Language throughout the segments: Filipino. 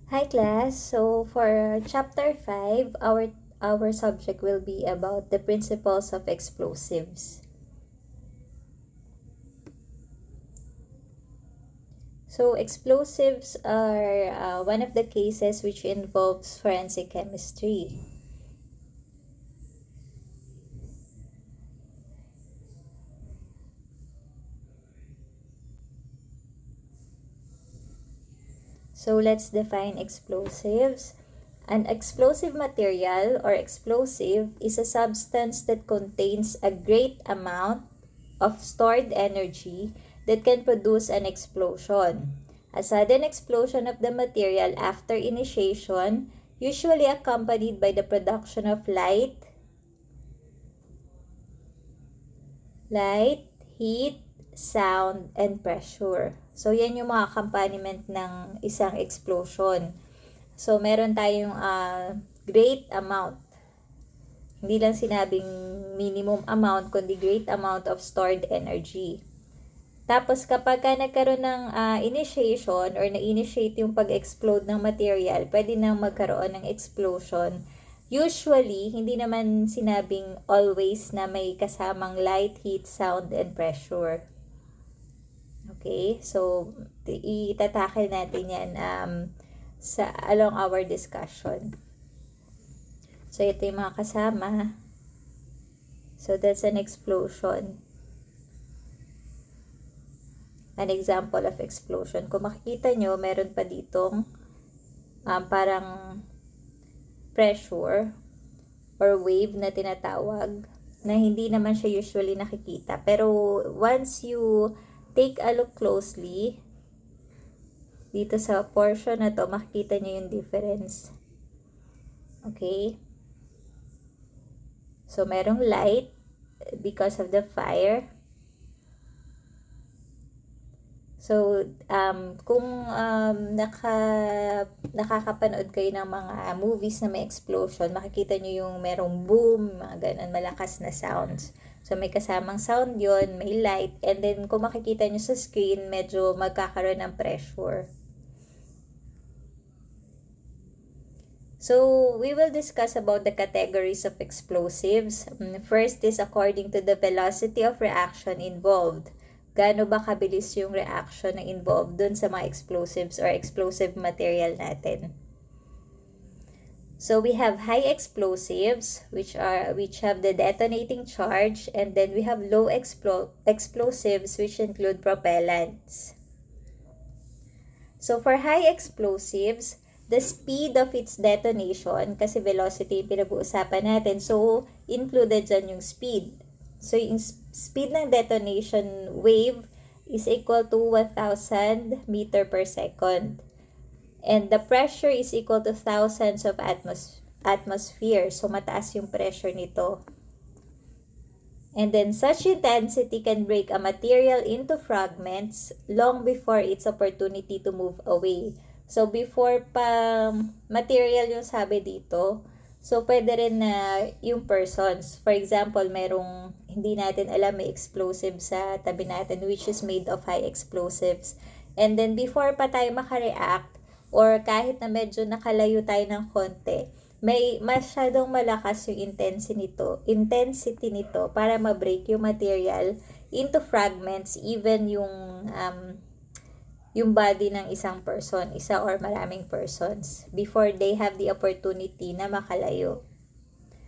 Hi class. So for chapter 5, our subject will be about the principles of explosives. So explosives are one of the cases which involves forensic chemistry. So let's define explosives. An explosive material or explosive is a substance that contains a great amount of stored energy that can produce an explosion. A sudden explosion of the material after initiation, usually accompanied by the production of light, heat, sound, and pressure. So, yan yung mga accompaniment ng isang explosion. So, meron tayong great amount. Hindi lang sinabing minimum amount, kundi great amount of stored energy. Tapos, kapag ka nagkaroon ng initiation or na-initiate yung pag-explode ng material, pwede nang magkaroon ng explosion. Usually, hindi naman sinabing always na may kasamang light, heat, sound, and pressure. Okay? So, itatakil natin yan along our discussion. So, ito yung mga kasama. So, that's an explosion. An example of explosion. Kung makikita nyo, meron pa ditong parang pressure or wave na tinatawag na hindi naman siya usually nakikita. Pero once you take a look closely, dito sa portion na to, makikita nyo yung difference. Okay? So, merong light because of the fire. So, kung nakakapanood kayo ng mga movies na may explosion, makikita nyo yung merong boom, mga ganun, malakas na sounds. So, may kasamang sound yon, may light, and then kung makikita nyo sa screen, medyo magkakaroon ng pressure. So, we will discuss about the categories of explosives. First is according to the velocity of reaction involved. Gaano ba kabilis yung reaction na involved dun sa mga explosives or explosive material natin. So we have high explosives which have the detonating charge, and then we have low explosives which include propellants. So for high explosives, the speed of its detonation, kasi velocity yung pinag-uusapan natin, so included dyan yung speed. So, yung speed ng detonation wave is equal to 1,000 meter per second. And the pressure is equal to thousands of atmosphere. So, mataas yung pressure nito. And then, such intensity can break a material into fragments long before its opportunity to move away. So, before pa material yung sabi dito, so, pwede rin na yung persons. For example, merong hindi natin alam may explosive sa tabi natin which is made of high explosives. And then, before pa tayo makareact or kahit na medyo nakalayo tayo ng konti, may masyadong malakas yung intensity nito para ma-break yung material into fragments, even yung body ng isang person, isa or maraming persons, before they have the opportunity na makalayo.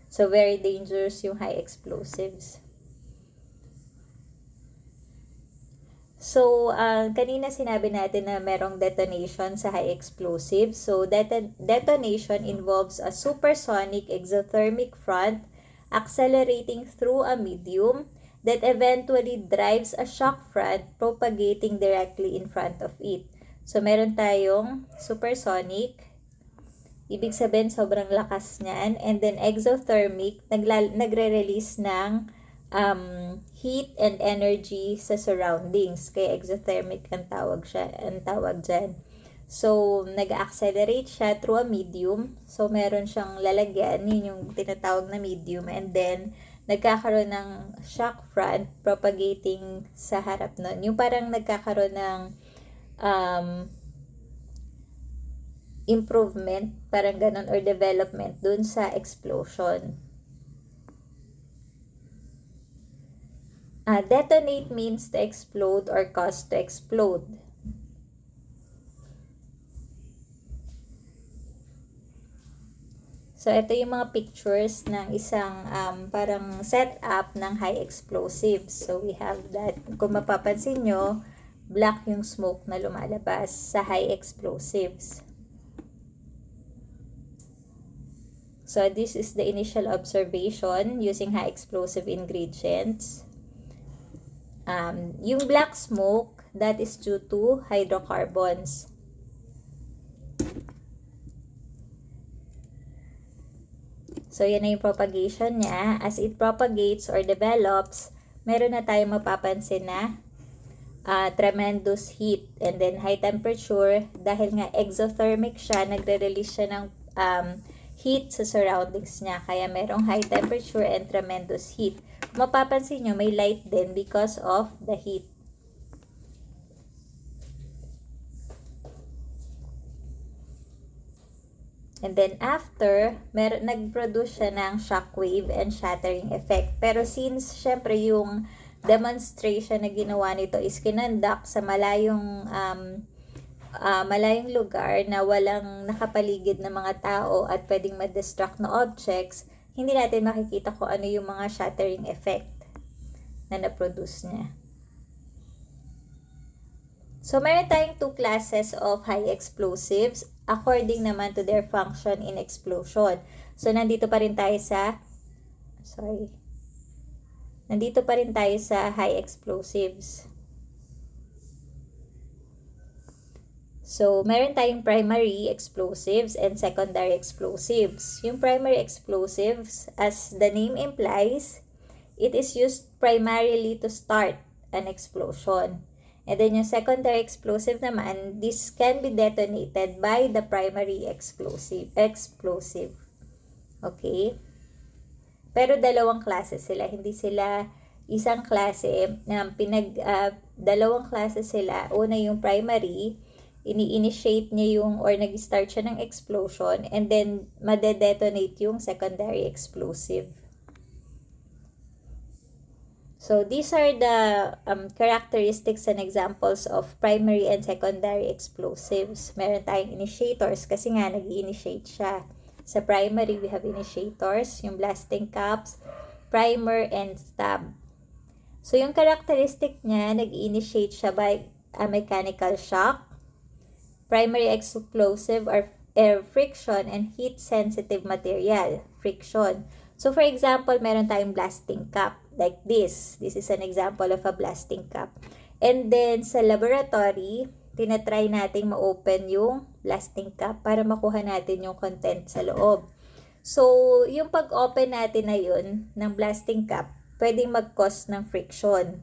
So, very dangerous yung high explosives. So, kanina sinabi natin na merong detonation sa high explosives. So, detonation involves a supersonic exothermic front accelerating through a medium that eventually drives a shock front propagating directly in front of it. So, meron tayong supersonic, ibig sabihin sobrang lakas niyan, and then exothermic, nagre-release ng heat and energy sa surroundings. Kaya exothermic ang tawag dyan. So, nag-accelerate siya through a medium. So, meron siyang lalagyan, yun yung tinatawag na medium, and then nagkakaroon ng shock front propagating sa harap nun. Yung parang nagkakaroon ng improvement, parang ganun, or development dun sa explosion. Detonate means to explode or cause to explode. So, ito yung mga pictures ng isang parang setup ng high explosives. So, we have that. Kung mapapansin nyo, black yung smoke na lumalabas sa high explosives. So, this is the initial observation using high explosive ingredients. Yung black smoke, that is due to hydrocarbons. So, yan na yung propagation niya. As it propagates or develops, meron na tayong mapapansin na tremendous heat. And then, high temperature, dahil nga exothermic siya, nagre-release siya ng heat sa surroundings niya. Kaya merong high temperature and tremendous heat. Kung mapapansin nyo, may light din because of the heat. And then after, nag-produce siya ng shockwave and shattering effect. Pero since, syempre, yung demonstration na ginawa nito is kinonduct sa malayong lugar na walang nakapaligid na mga tao at pwedeng ma-destruct na objects, hindi natin makikita kung ano yung mga shattering effect na na-produce niya. So, meron tayong two classes of high explosives according naman to their function in explosion. So, nandito pa rin tayo sa high explosives. So, meron tayong primary explosives and secondary explosives. Yung primary explosives, as the name implies, it is used primarily to start an explosion. And then yung secondary explosive naman, this can be detonated by the primary explosive. Okay? Pero dalawang klase sila. Hindi sila isang klase. Dalawang klase sila. Una yung primary, ini-initiate niya yung or nag-start siya ng explosion, and then made-detonate yung secondary explosive. So, these are the characteristics and examples of primary and secondary explosives. Meron tayong initiators kasi nga nag-initiate siya. Sa primary, we have initiators, yung blasting caps, primer, and stab. So, yung characteristic niya, nag-initiate siya by a mechanical shock. Primary explosive are air friction and heat-sensitive material, friction. So, for example, meron tayong blasting cap like this. This is an example of a blasting cap. And then, sa laboratory, tinatry natin ma-open yung blasting cap para makuha natin yung content sa loob. So, yung pag-open natin na yun ng blasting cap, pwedeng mag-cause ng friction.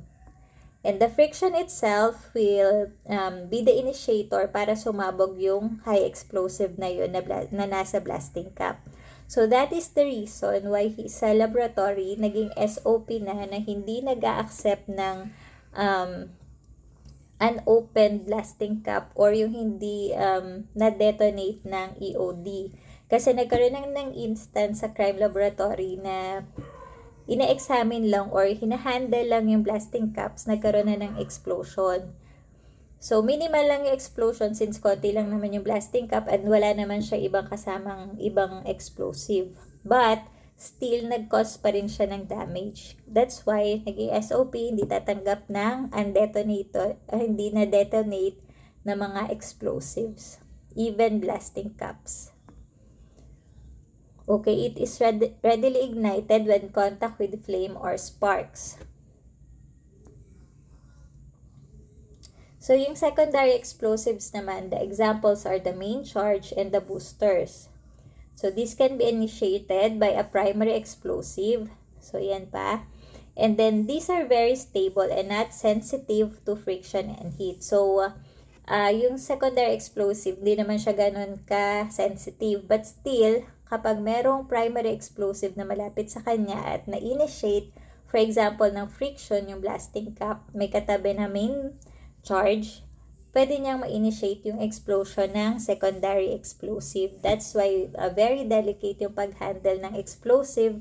And the friction itself will be the initiator para sumabog yung high explosive na yun na nasa blasting cap. So, that is the reason why sa laboratory, naging SOP na hindi nag-a-accept ng unopened blasting cap or yung hindi na-detonate ng EOD. Kasi nagkaroon ng instance sa crime laboratory na ina-examine lang or hinahandle lang yung blasting caps, nagkaroon na ng explosion. So, minimal lang yung explosion since konti lang naman yung blasting cap and wala naman siya kasamang ibang explosive. But, still, nag-cause pa rin siya ng damage. That's why, naging SOP, hindi tatanggap ng hindi na-detonate na mga explosives. Even blasting caps. Okay, it is readily ignited when contact with flame or sparks. So, yung secondary explosives naman, the examples are the main charge and the boosters. So, this can be initiated by a primary explosive. So, yan pa. And then, these are very stable and not sensitive to friction and heat. So, yung secondary explosive, hindi naman siya ganun ka-sensitive. But still, kapag merong primary explosive na malapit sa kanya at na-initiate, for example, ng friction, yung blasting cap, may katabi na main charge, pwede niyang ma-initiate yung explosion ng secondary explosive. That's why very delicate yung pag-handle ng explosive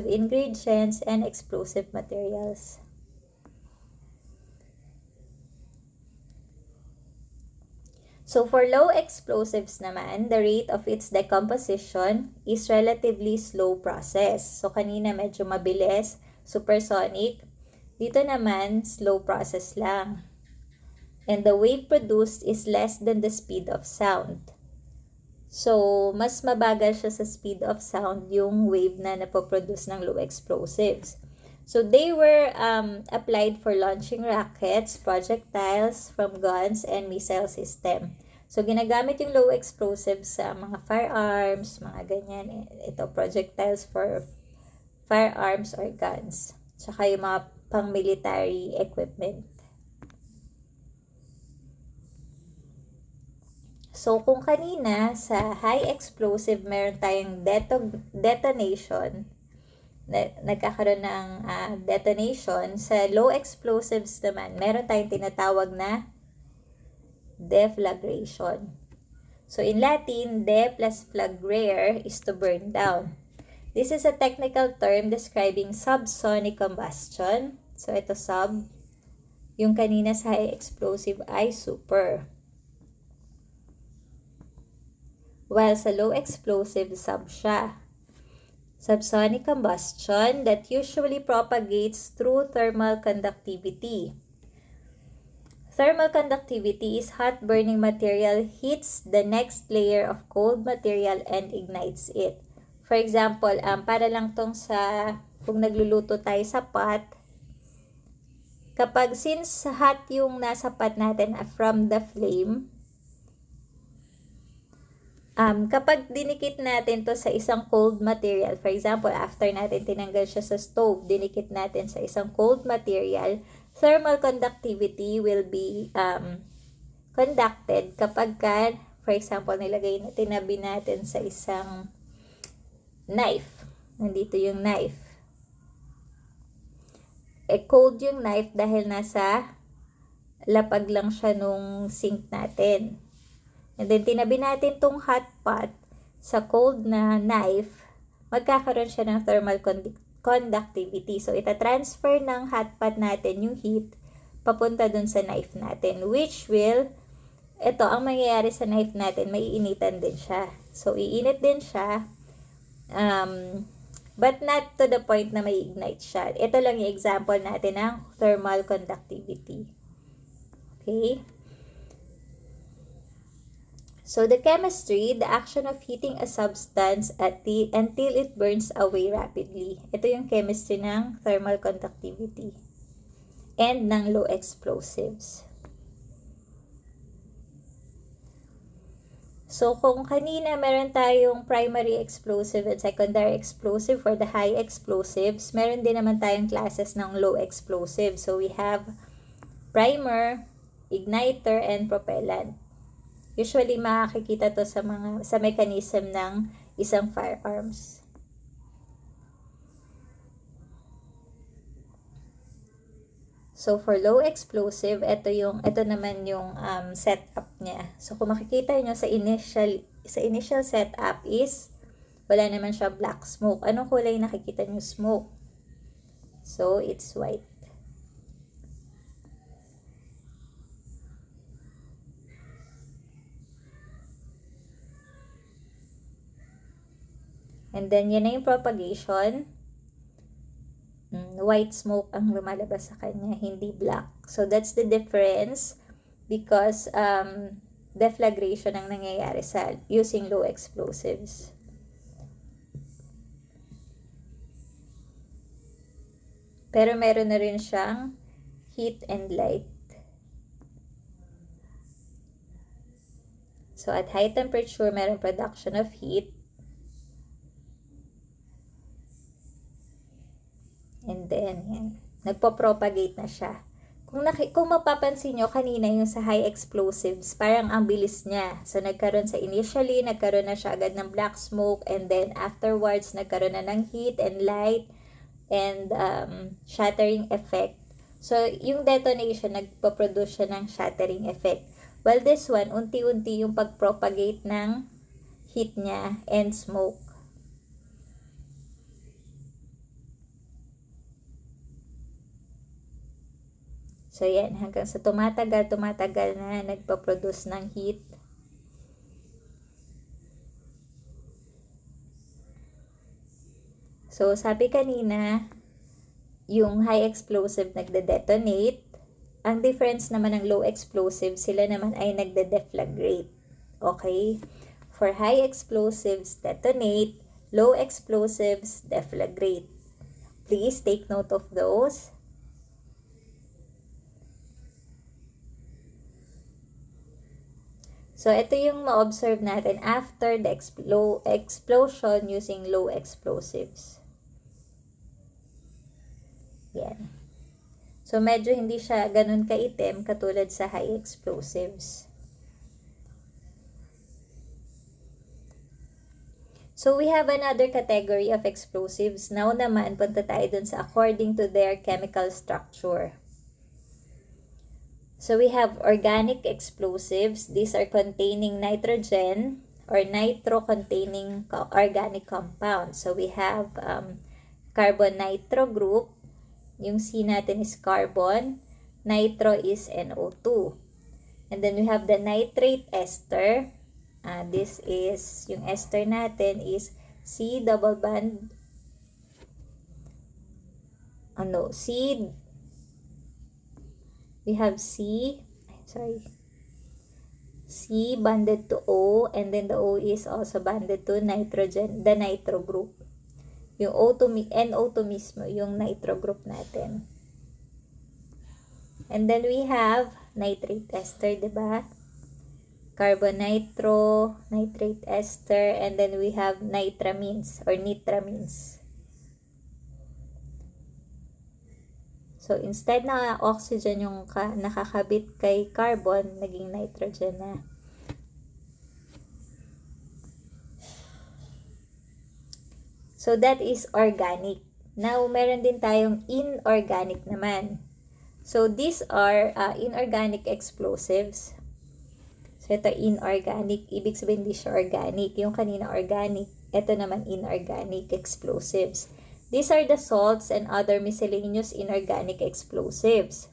ingredients, and explosive materials. So for low explosives naman, the rate of its decomposition is relatively slow process. So kanina medyo mabilis, supersonic. Dito naman, slow process lang. And the wave produced is less than the speed of sound. So, mas mabagal siya sa speed of sound yung wave na napoproduce ng low explosives. So, they were applied for launching rockets, projectiles from guns, and missile system. So, ginagamit yung low explosives sa mga firearms, mga ganyan. Ito, projectiles for firearms or guns. Tsaka yung mga pang-military equipment. So, kung kanina sa high explosive meron tayong detonation, nagkakaroon ng detonation, sa low explosives naman, meron tayong tinatawag na deflagration. So, in Latin, de plus flagrare is to burn down. This is a technical term describing subsonic combustion. So, ito sub. Yung kanina sa high explosive ay super. While sa low explosive, sub siya. Subsonic combustion that usually propagates through thermal conductivity. Thermal conductivity is hot burning material hits the next layer of cold material and ignites it. For example, para lang tong sa kung nagluluto tayo sa pot, kapag since hot yung nasa pot natin from the flame, kapag dinikit natin to sa isang cold material, for example, after natin tinanggal siya sa stove, dinikit natin sa isang cold material, thermal conductivity will be conducted kapag for example, tinabi natin sa isang knife. Nandito yung knife. Cold yung knife dahil nasa lapag lang siya nung sink natin. And then, tinabi natin tong hot pot sa cold na knife, magkakaroon siya ng thermal conductivity. So, ita-transfer ng hot pot natin yung heat papunta dun sa knife natin, which will, ito, ang mangyayari sa knife natin, maiinitan din siya. So, iinit din siya, but not to the point na may ignite siya. Ito lang yung example natin ng thermal conductivity. Okay? So, the chemistry, the action of heating a substance until it burns away rapidly. Ito yung chemistry ng thermal conductivity and ng low explosives. So, kung kanina meron tayong primary explosive and secondary explosive for the high explosives, meron din naman tayong classes ng low explosive. So, we have primer, igniter, and propellant. Usually, makikita to sa mechanism ng isang firearms. So, for low explosive, ito naman yung setup niya. So, kung makikita nyo sa initial setup is, wala naman siya black smoke. Anong kulay nakikita nyo smoke? So, it's white. And then, yan na yung propagation. White smoke ang lumalabas sa kanya, hindi black. So, that's the difference because deflagration ang nangyayari sa using low explosives. Pero meron na rin siyang heat and light. So, at high temperature, meron production of heat. And then, yan. Nagpo-propagate na siya. Kung mapapansin nyo, kanina yung sa high explosives, parang ang bilis niya. So, nagkaroon na siya agad ng black smoke, and then afterwards, nagkaroon na ng heat and light, and shattering effect. So, yung detonation, nagpo-produce siya ng shattering effect. While this one, unti-unti yung pag-propagate ng heat niya and smoke. So, yan. Hanggang sa tumatagal na nagpo-produce ng heat. So, sabi kanina, yung high explosive nagde-detonate. Ang difference naman ng low explosive, sila naman ay nagde-deflagrate. Okay? For high explosives, detonate. Low explosives, deflagrate. Please take note of those. So, ito yung ma-observe natin after the explosion using low explosives. Yan. So, medyo hindi siya ganun kaitim katulad sa high explosives. So, we have another category of explosives. Now naman, punta tayo dun sa according to their chemical structure. So, we have organic explosives. These are containing nitrogen or nitro-containing organic compounds. So, we have carbon-nitro group. Yung C natin is carbon. Nitro is NO2. And then, we have the nitrate ester. This is, yung ester natin is C double bond. We have C bonded to O, and then the O is also bonded to nitrogen, the nitro group. Yung NO2 mismo, yung nitro group natin. And then we have nitrate ester, diba? Carbon nitro, nitrate ester, and then we have nitramines or nitramines. So, instead na oxygen yung nakakabit kay carbon, naging nitrogen na. So, that is organic. Now, meron din tayong inorganic naman. So, these are inorganic explosives. So, ito inorganic. Ibig sabihin, hindi siya organic. Yung kanina organic. Ito naman inorganic explosives. These are the salts and other miscellaneous inorganic explosives.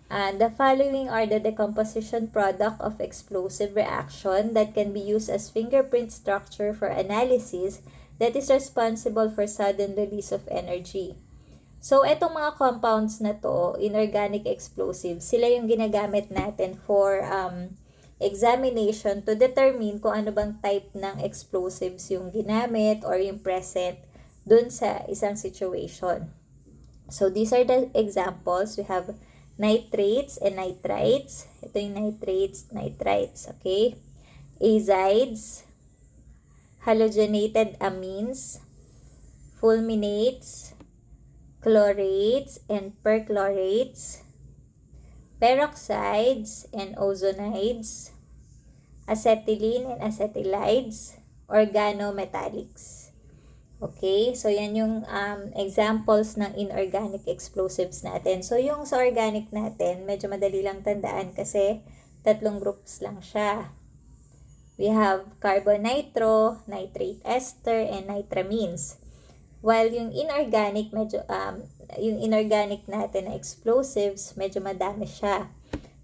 The following are the decomposition product of explosive reaction that can be used as fingerprint structure for analysis that is responsible for sudden release of energy. So, etong mga compounds na to, inorganic explosives, sila yung ginagamit natin for examination to determine kung ano bang type ng explosives yung ginamit or yung present dun sa isang situation. So, these are the examples. We have nitrates and nitrites. Ito yung nitrates, nitrites, okay? Azides, halogenated amines, fulminates, chlorates and perchlorates, peroxides and ozonides, acetylene and acetylides, organometallics. Okay, so yan yung examples ng inorganic explosives natin. So yung sa organic natin, medyo madali lang tandaan kasi 3 groups lang siya. We have carbon nitro, nitrate ester, and nitramines. While yung inorganic, yung inorganic natin na explosives, medyo madami siya.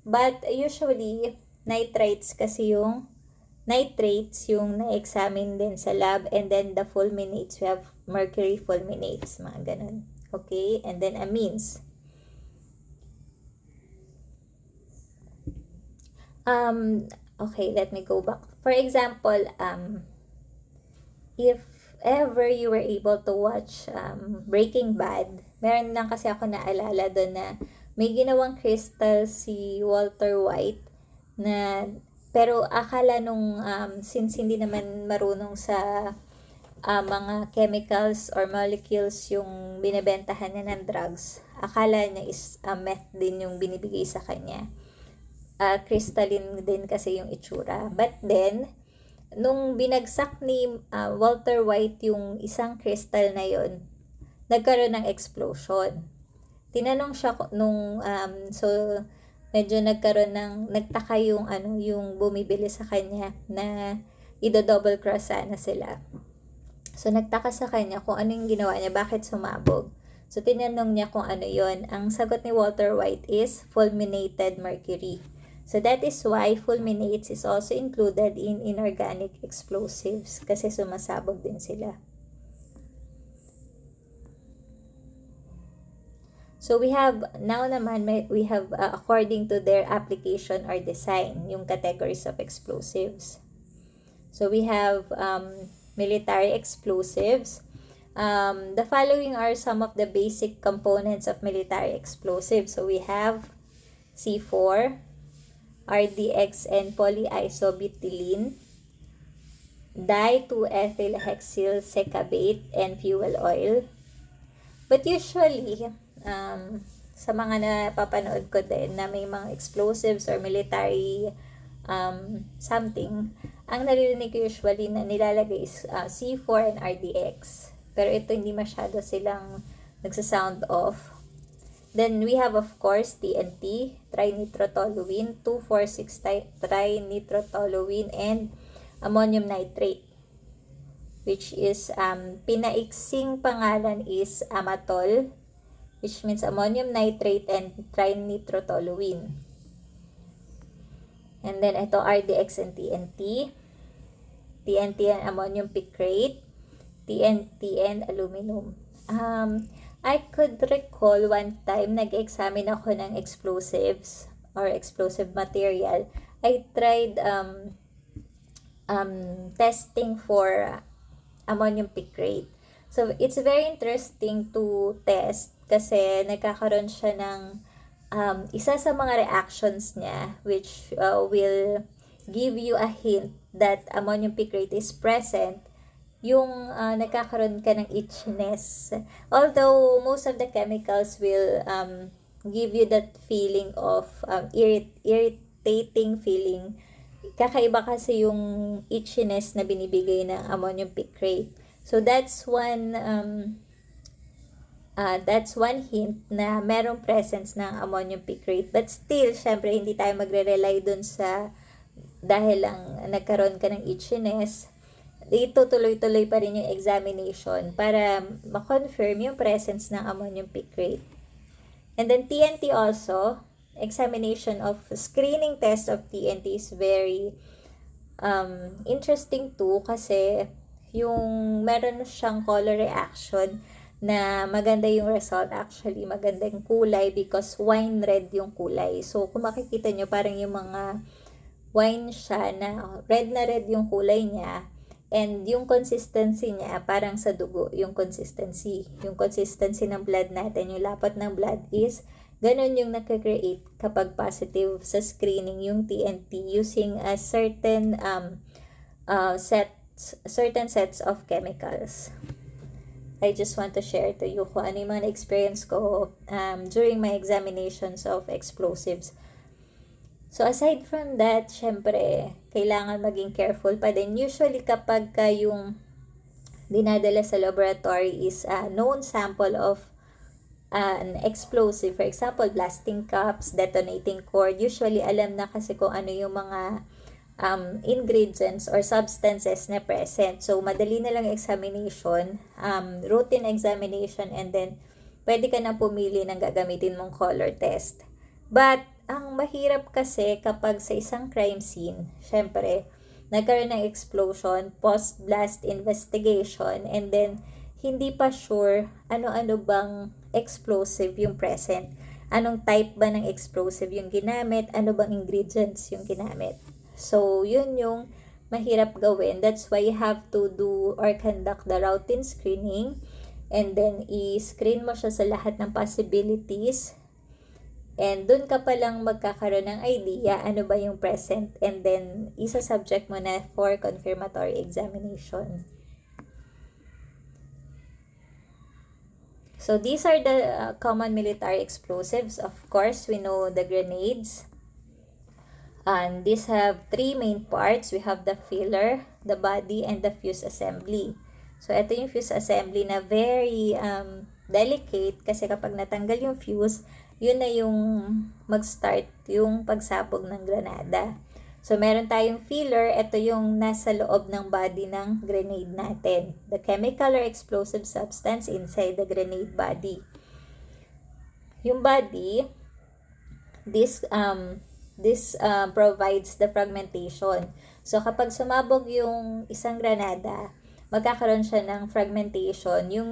But usually, nitrates kasi yung nitrates yung na-examine din sa lab, and then the fulminates, we have mercury fulminates, mga ganun. Okay, and then amines. Okay, let me go back. For example, if ever you were able to watch Breaking Bad, meron lang kasi ako naalala doon na may ginawang crystal si Walter White na pero akala nung since hindi naman marunong sa mga chemicals or molecules yung binebentahan niya ng drugs, akala niya is meth din yung binibigay sa kanya. Crystalline din kasi yung itsura. But then, nung binagsak ni Walter White yung isang crystal na yon, nagkaroon ng explosion. tinanong siya nung, so, medyo nagtaka yung, yung bumibili sa kanya na ido-double cross sana sila. So, nagtaka sa kanya kung ano yung ginawa niya, bakit sumabog. So, tinanong niya kung ano yon. Ang sagot ni Walter White is fulminated mercury. So, that is why fulminates is also included in inorganic explosives kasi sumasabog din sila. So, we have, now naman, we have, according to their application or design, yung categories of explosives. So, we have military explosives. The following are some of the basic components of military explosives. So, we have C4, RDX and polyisobutylene, di-2-ethyl-hexyl secabate, and fuel oil. But usually, sa mga napapanood ko din na may mga explosives or military something, ang naririnig ko usually na nilalagay is C4 and RDX. Pero ito hindi masyado silang nagsasound off. Then we have of course TNT, trinitrotoluene, 2,4,6-trinitrotoluene, and ammonium nitrate, which is pinaiksing pangalan is Amatol, which means ammonium nitrate and trinitrotoluene. And then ito RDX and TNT, TNT and ammonium picrate, TNT and aluminum. I could recall one time nag-examine ako ng explosives or explosive material. I tried testing for ammonium picrate. So, it's very interesting to test kasi nagkakaroon siya ng isa sa mga reactions niya which will give you a hint that ammonium picrate is present, yung nagkakaroon ka ng itchiness. Although, most of the chemicals will give you that feeling of irritating feeling. Kakaiba kasi yung itchiness na binibigay ng ammonium picrate. So, that's one hint na merong presence ng ammonium picrate. But still, syempre, hindi tayo magre-rely dun sa dahil lang nagkaroon ka ng itchiness. Itutuloy-tuloy pa rin yung examination para ma-confirm yung presence ng ammonium picrate. And then TNT also, examination of screening test of TNT is very interesting too kasi yung meron siyang color reaction na maganda yung result, actually maganda yung kulay because wine red yung kulay. So kung makikita nyo parang yung mga wine siya na red yung kulay niya, and yung consistency niya parang sa dugo yung consistency ng blood natin, yung lapat ng blood is ganun yung nakakreate kapag positive sa screening yung TNT using a certain sets of chemicals. I just want to share to you kung ano yung mga experience ko during my examinations of explosives. So, aside from that, syempre, kailangan maging careful pa din. Usually, kapag yung dinadala sa laboratory is a known sample of an explosive, for example, blasting cups, detonating cord, usually alam na kasi kung ano yung mga ingredients or substances na present. So, madali na lang examination, routine examination, and then, pwede ka na pumili ng gagamitin mong color test. But, ang mahirap kasi kapag sa isang crime scene, syempre, nagkaroon ng explosion, post-blast investigation, and then, hindi pa sure ano-ano bang explosive yung present. Anong type ba ng explosive yung ginamit, ano bang ingredients yung ginamit. So, yun yung mahirap gawin. That's why you have to do or conduct the routine screening, and then i-screen mo siya sa lahat ng possibilities. And dun ka palang magkakaroon ng idea ano ba yung present, and then isa-subject mo na for confirmatory examination. So these are the common military explosives. Of course, we know the grenades. And these have three main parts. We have the filler, the body, and the fuse assembly. So ito yung fuse assembly na very delicate kasi kapag natanggal yung fuse, yun na yung mag-start yung pagsabog ng granada. So, meron tayong filler. Ito yung nasa loob ng body ng grenade natin. The chemical or explosive substance inside the grenade body. Yung body, this provides the fragmentation. So, kapag sumabog yung isang granada, magkakaroon siya ng fragmentation. Yung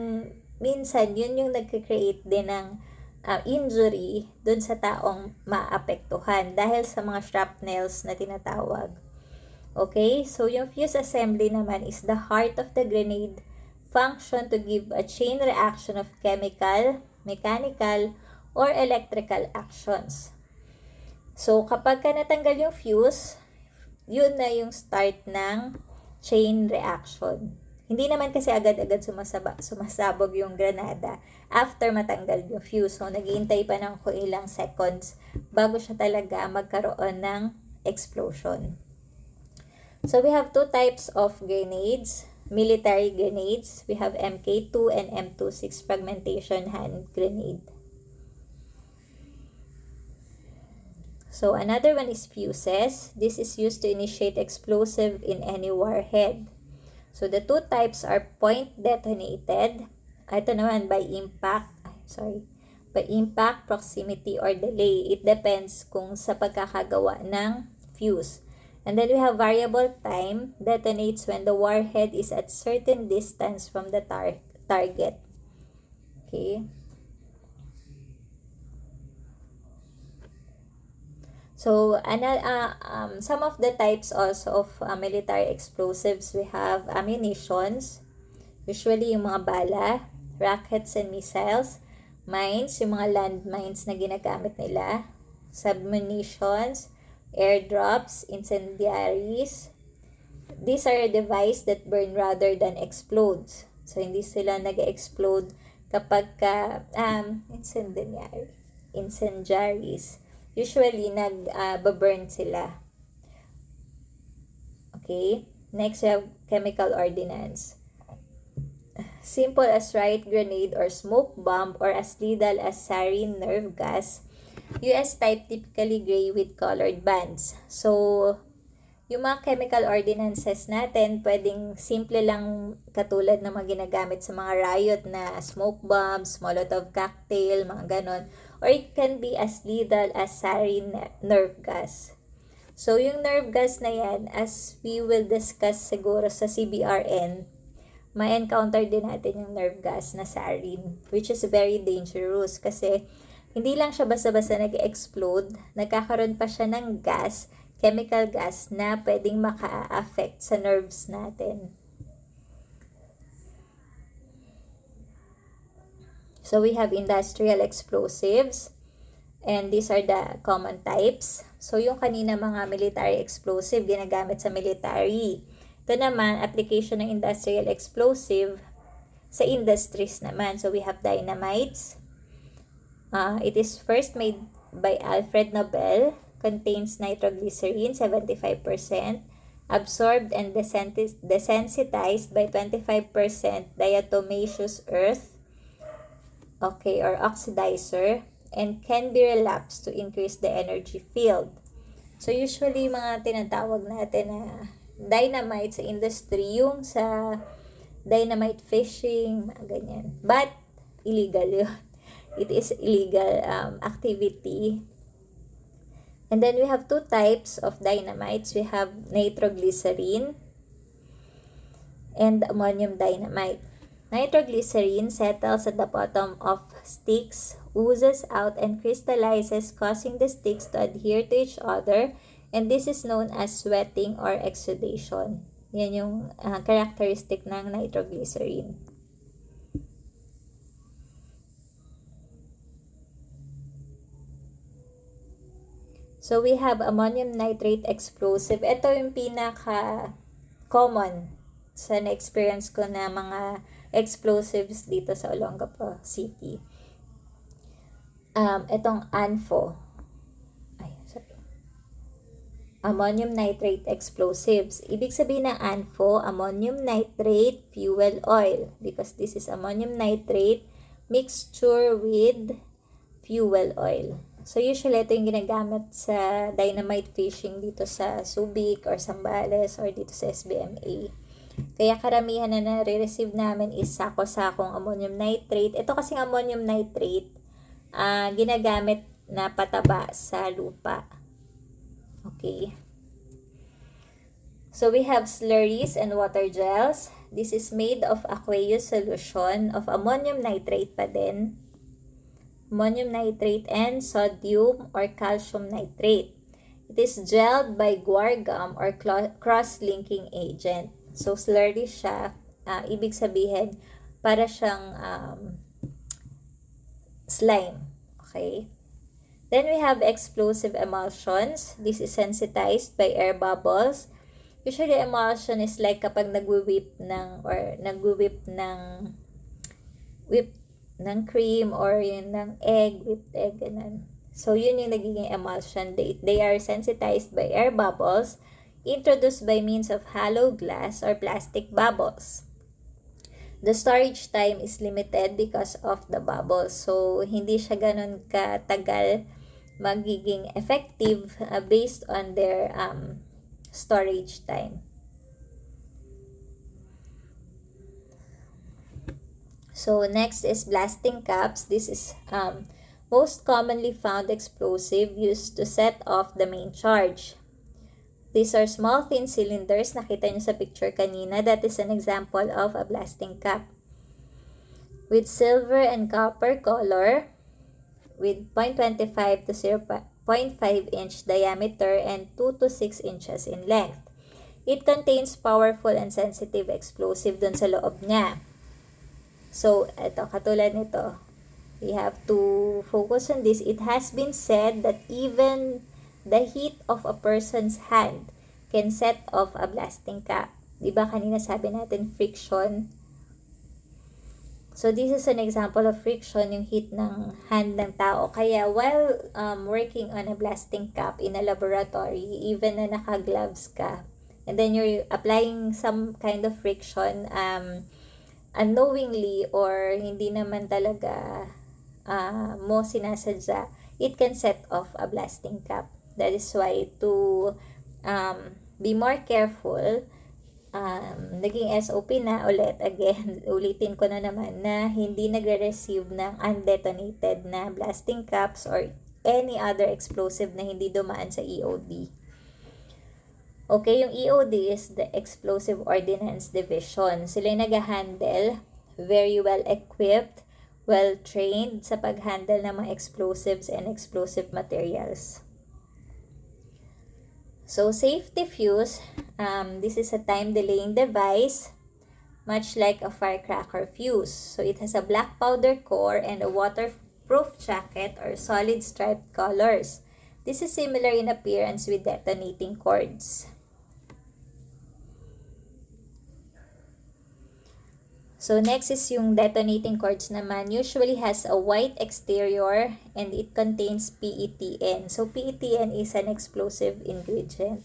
minsan, yun yung nagkikreate din ng injury dun sa taong maapektuhan dahil sa mga shrapnels na tinatawag. Okay? So, yung fuse assembly naman is the heart of the grenade function to give a chain reaction of chemical, mechanical, or electrical actions. So, kapag ka natanggal yung fuse, yun na yung start ng chain reaction. Hindi naman kasi agad-agad sumasabog yung granada after matanggal yung fuse. So, naghihintay pa ng ilang seconds bago siya talaga magkaroon ng explosion. So, we have two types of grenades. Military grenades. We have MK2 and M26 fragmentation hand grenade. So, another one is fuses. This is used to initiate explosive in any warhead. So, the two types are point detonated. Ito naman by impact, proximity, or delay. It depends kung sa pagkakagawa ng fuse. And then we have variable time, detonates when the warhead is at certain distance from the target. Okay. So, some of the types also of military explosives, we have ammunitions, usually yung mga bala, rockets and missiles, mines, yung mga landmines na ginagamit nila, submunitions, airdrops, incendiaries. These are a device that burn rather than explodes. So, hindi sila nag-explode kapag incendiaries. Usually, nag-burn sila. Okay? Next, we have chemical ordnance. Simple as riot grenade or smoke bomb or as lethal as sarin nerve gas. US type typically gray with colored bands. So, yung mga chemical ordinances natin, pwedeng simple lang katulad ng mga ginagamit sa mga riot na smoke bombs, Molotov cocktail, mga ganon. Or it can be as lethal as sarin nerve gas. So, yung nerve gas na yan, as we will discuss siguro sa CBRN, may encounter din natin yung nerve gas na sarin, which is very dangerous kasi hindi lang siya basta-basta nag-explode, nagkakaroon pa siya ng gas, chemical gas na pwedeng maka-affect sa nerves natin. So, we have industrial explosives. And these are the common types. So, yung kanina mga military explosive, ginagamit sa military. Ito naman, application ng industrial explosive sa industries naman. So, we have dynamites. It is first made by Alfred Nobel. Contains nitroglycerin, 75%, absorbed and desensitized by 25% diatomaceous earth, okay, or oxidizer, and can be relapsed to increase the energy field. So, usually, mga tinatawag natin na dynamite sa industry, yung sa dynamite fishing, mga ganyan. But, illegal yun. It is illegal activity. And then we have two types of dynamites. We have nitroglycerin and ammonium dynamite. Nitroglycerin settles at the bottom of sticks, oozes out and crystallizes, causing the sticks to adhere to each other, and this is known as sweating or exudation. Yan yung characteristic ng nitroglycerin. So, we have ammonium nitrate explosive. Ito yung pinaka-common sa na-experience ko na mga explosives dito sa Olongapo City. Itong ANFO. Ammonium nitrate explosives. Ibig sabihin ng ANFO, ammonium nitrate fuel oil. Because this is ammonium nitrate mixture with fuel oil. So, usually, ito yung ginagamit sa dynamite fishing dito sa Subic or Zambales or dito sa SBMA. Kaya karamihan na nare-receive namin is sako-sakong ammonium nitrate. Ito kasing ammonium nitrate, ginagamit na pataba sa lupa. Okay. So, we have slurries and water gels. This is made of aqueous solution of ammonium nitrate pa din. Ammonium nitrate and sodium or calcium nitrate. It is gelled by guar gum or cross-linking agent. So, slurry siya. Ibig sabihin, para siyang slime. Okay? Then we have explosive emulsions. This is sensitized by air bubbles. Usually, emulsion is like kapag nagwi-whip ng cream or yun ng whipped egg, ganun. So, yun yung nagiging emulsion. They are sensitized by air bubbles introduced by means of hollow glass or plastic bubbles. The storage time is limited because of the bubbles. So, hindi siya ganun katagal magiging effective based on their storage time. So, next is blasting caps. This is most commonly found explosive used to set off the main charge. These are small thin cylinders. Nakita nyo sa picture kanina. That is an example of a blasting cap. With silver and copper color, with 0.25 to 0.5 inch diameter and 2 to 6 inches in length. It contains powerful and sensitive explosive dun sa loob niya. So, ito, katulad nito, we have to focus on this. It has been said that even the heat of a person's hand can set off a blasting cap. Diba kanina sabi natin friction? So, this is an example of friction, yung heat ng hand ng tao. Kaya, while working on a blasting cap in a laboratory, even na naka-gloves ka, and then you're applying some kind of friction, unknowingly or hindi naman talaga mo sinasadya, it can set off a blasting cap. That is why to be more careful, naging SOP na ulit, again, ulitin ko na naman na hindi nagre-receive ng undetonated na blasting caps or any other explosive na hindi dumaan sa EOD. Okay, yung EOD is the Explosive Ordnance Division. Sila yung nag-handle, very well equipped, well trained sa pag-handle ng mga explosives and explosive materials. So, safety fuse, this is a time-delaying device, much like a firecracker fuse. So, it has a black powder core and a waterproof jacket or solid striped colors. This is similar in appearance with detonating cords. So, next is yung detonating cords naman. Usually has a white exterior and it contains PETN. So, PETN is an explosive ingredient.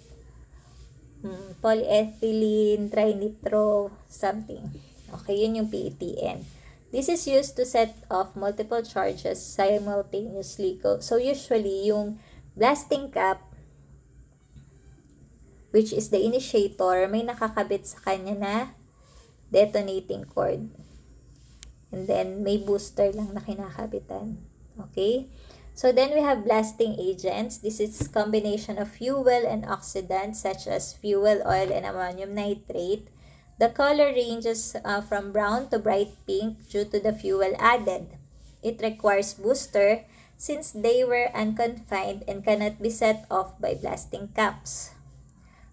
Polyethylene, trinitro, something. Okay, yun yung PETN. This is used to set off multiple charges simultaneously. So, usually, yung blasting cap, which is the initiator, may nakakabit sa kanya na detonating cord. And then, may booster lang na kinakabitan. Okay? So, then we have blasting agents. This is combination of fuel and oxidants such as fuel oil and ammonium nitrate. The color ranges from brown to bright pink due to the fuel added. It requires booster since they were unconfined and cannot be set off by blasting caps.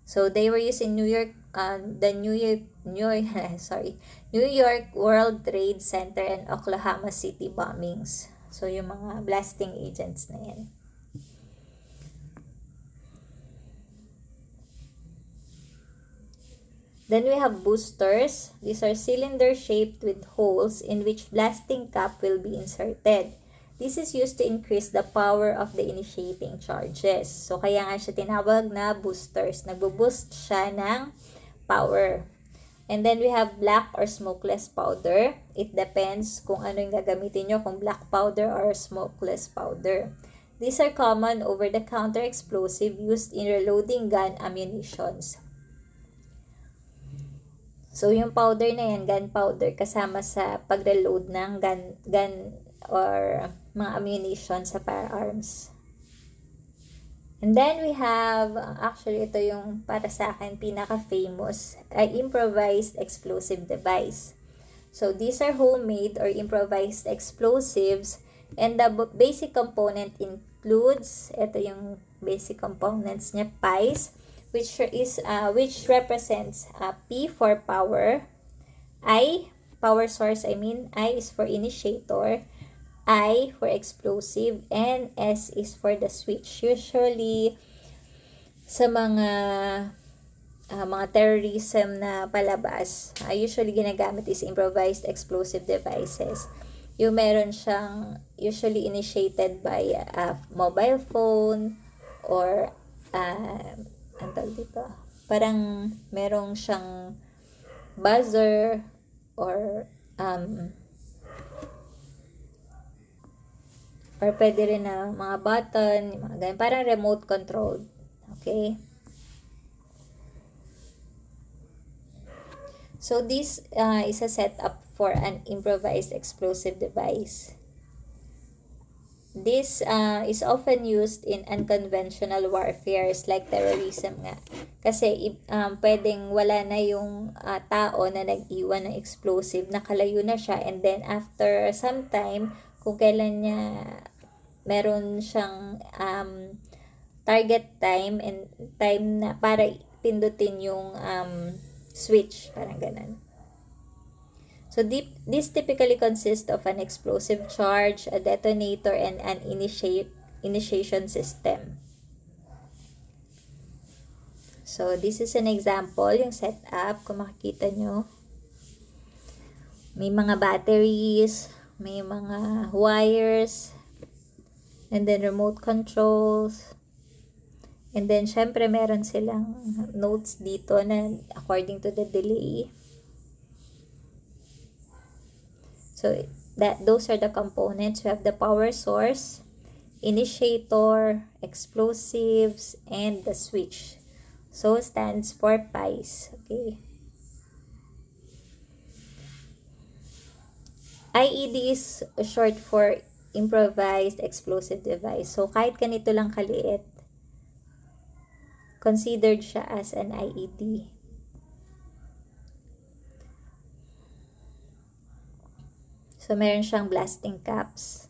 So, they were used in New York World Trade Center and Oklahoma City bombings. So, yung mga blasting agents na yan. Then we have boosters. These are cylinder shaped with holes in which blasting cap will be inserted. This is used to increase the power of the initiating charges. So, kaya nga siya tinawag na boosters. Nagbo-boost siya ng power. And then we have black or smokeless powder. It depends kung ano yung gagamitin nyo, kung black powder or smokeless powder. These are common over-the-counter explosive used in reloading gun ammunitions. So, yung powder na yan, gunpowder, kasama sa pag-reload ng gun or mga ammunition sa firearms. And then we have, actually ito yung para sa akin pinaka-famous, ay improvised explosive device. So these are homemade or improvised explosives, and the basic component includes, ito yung basic components niya, PICE, which represents P for power, power source, I is for initiator, I for explosive, and S is for the switch. Usually, sa mga terrorism na palabas, usually ginagamit is improvised explosive devices. Yung meron siyang usually initiated by a mobile phone or ang tawag dito, parang merong siyang buzzer or pwede rin na mga button, mga ganyan, parang remote controlled. Okay? So, this is a setup for an improvised explosive device. This is often used in unconventional warfares like terrorism nga. Kasi pwedeng wala na yung tao na nag-iwan ng explosive, nakalayo na siya, and then after some time, kung kailan niya meron siyang target time and time na para pindutin yung switch, parang ganun. So this typically consists of an explosive charge, a detonator, and an initiation system. So this is an example, yung setup, kung makikita nyo. May mga batteries, may mga wires, and then remote controls. And then, syempre, meron silang notes dito na according to the delay. So, those are the components. We have the power source, initiator, explosives, and the switch. So, stands for PICE. Okay. IED is short for improvised explosive device. So, kahit ganito lang kaliit, considered siya as an IED. So, meron siyang blasting caps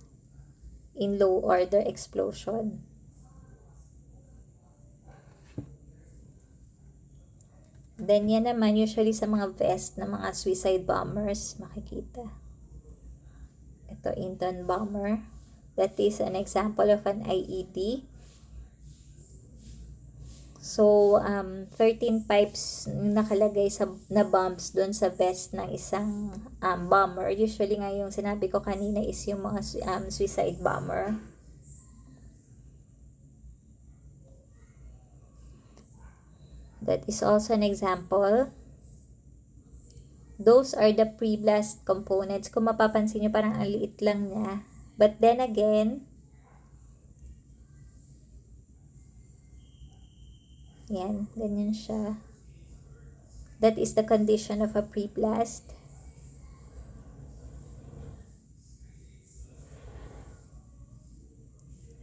in low order explosion. Then, yan naman usually sa mga vest ng mga suicide bombers, makikita. Ito, Eton bomber. That is an example of an IED. So, 13 pipes nakalagay na bombs doon sa vest ng isang bomber. Usually nga yung sinabi ko kanina is yung mga suicide bomber. That is also an example. Those are the pre-blast components. Kung mapapansin nyo, parang ang liit lang niya. But then again, yan, ganyan siya. That is the condition of a pre-blast.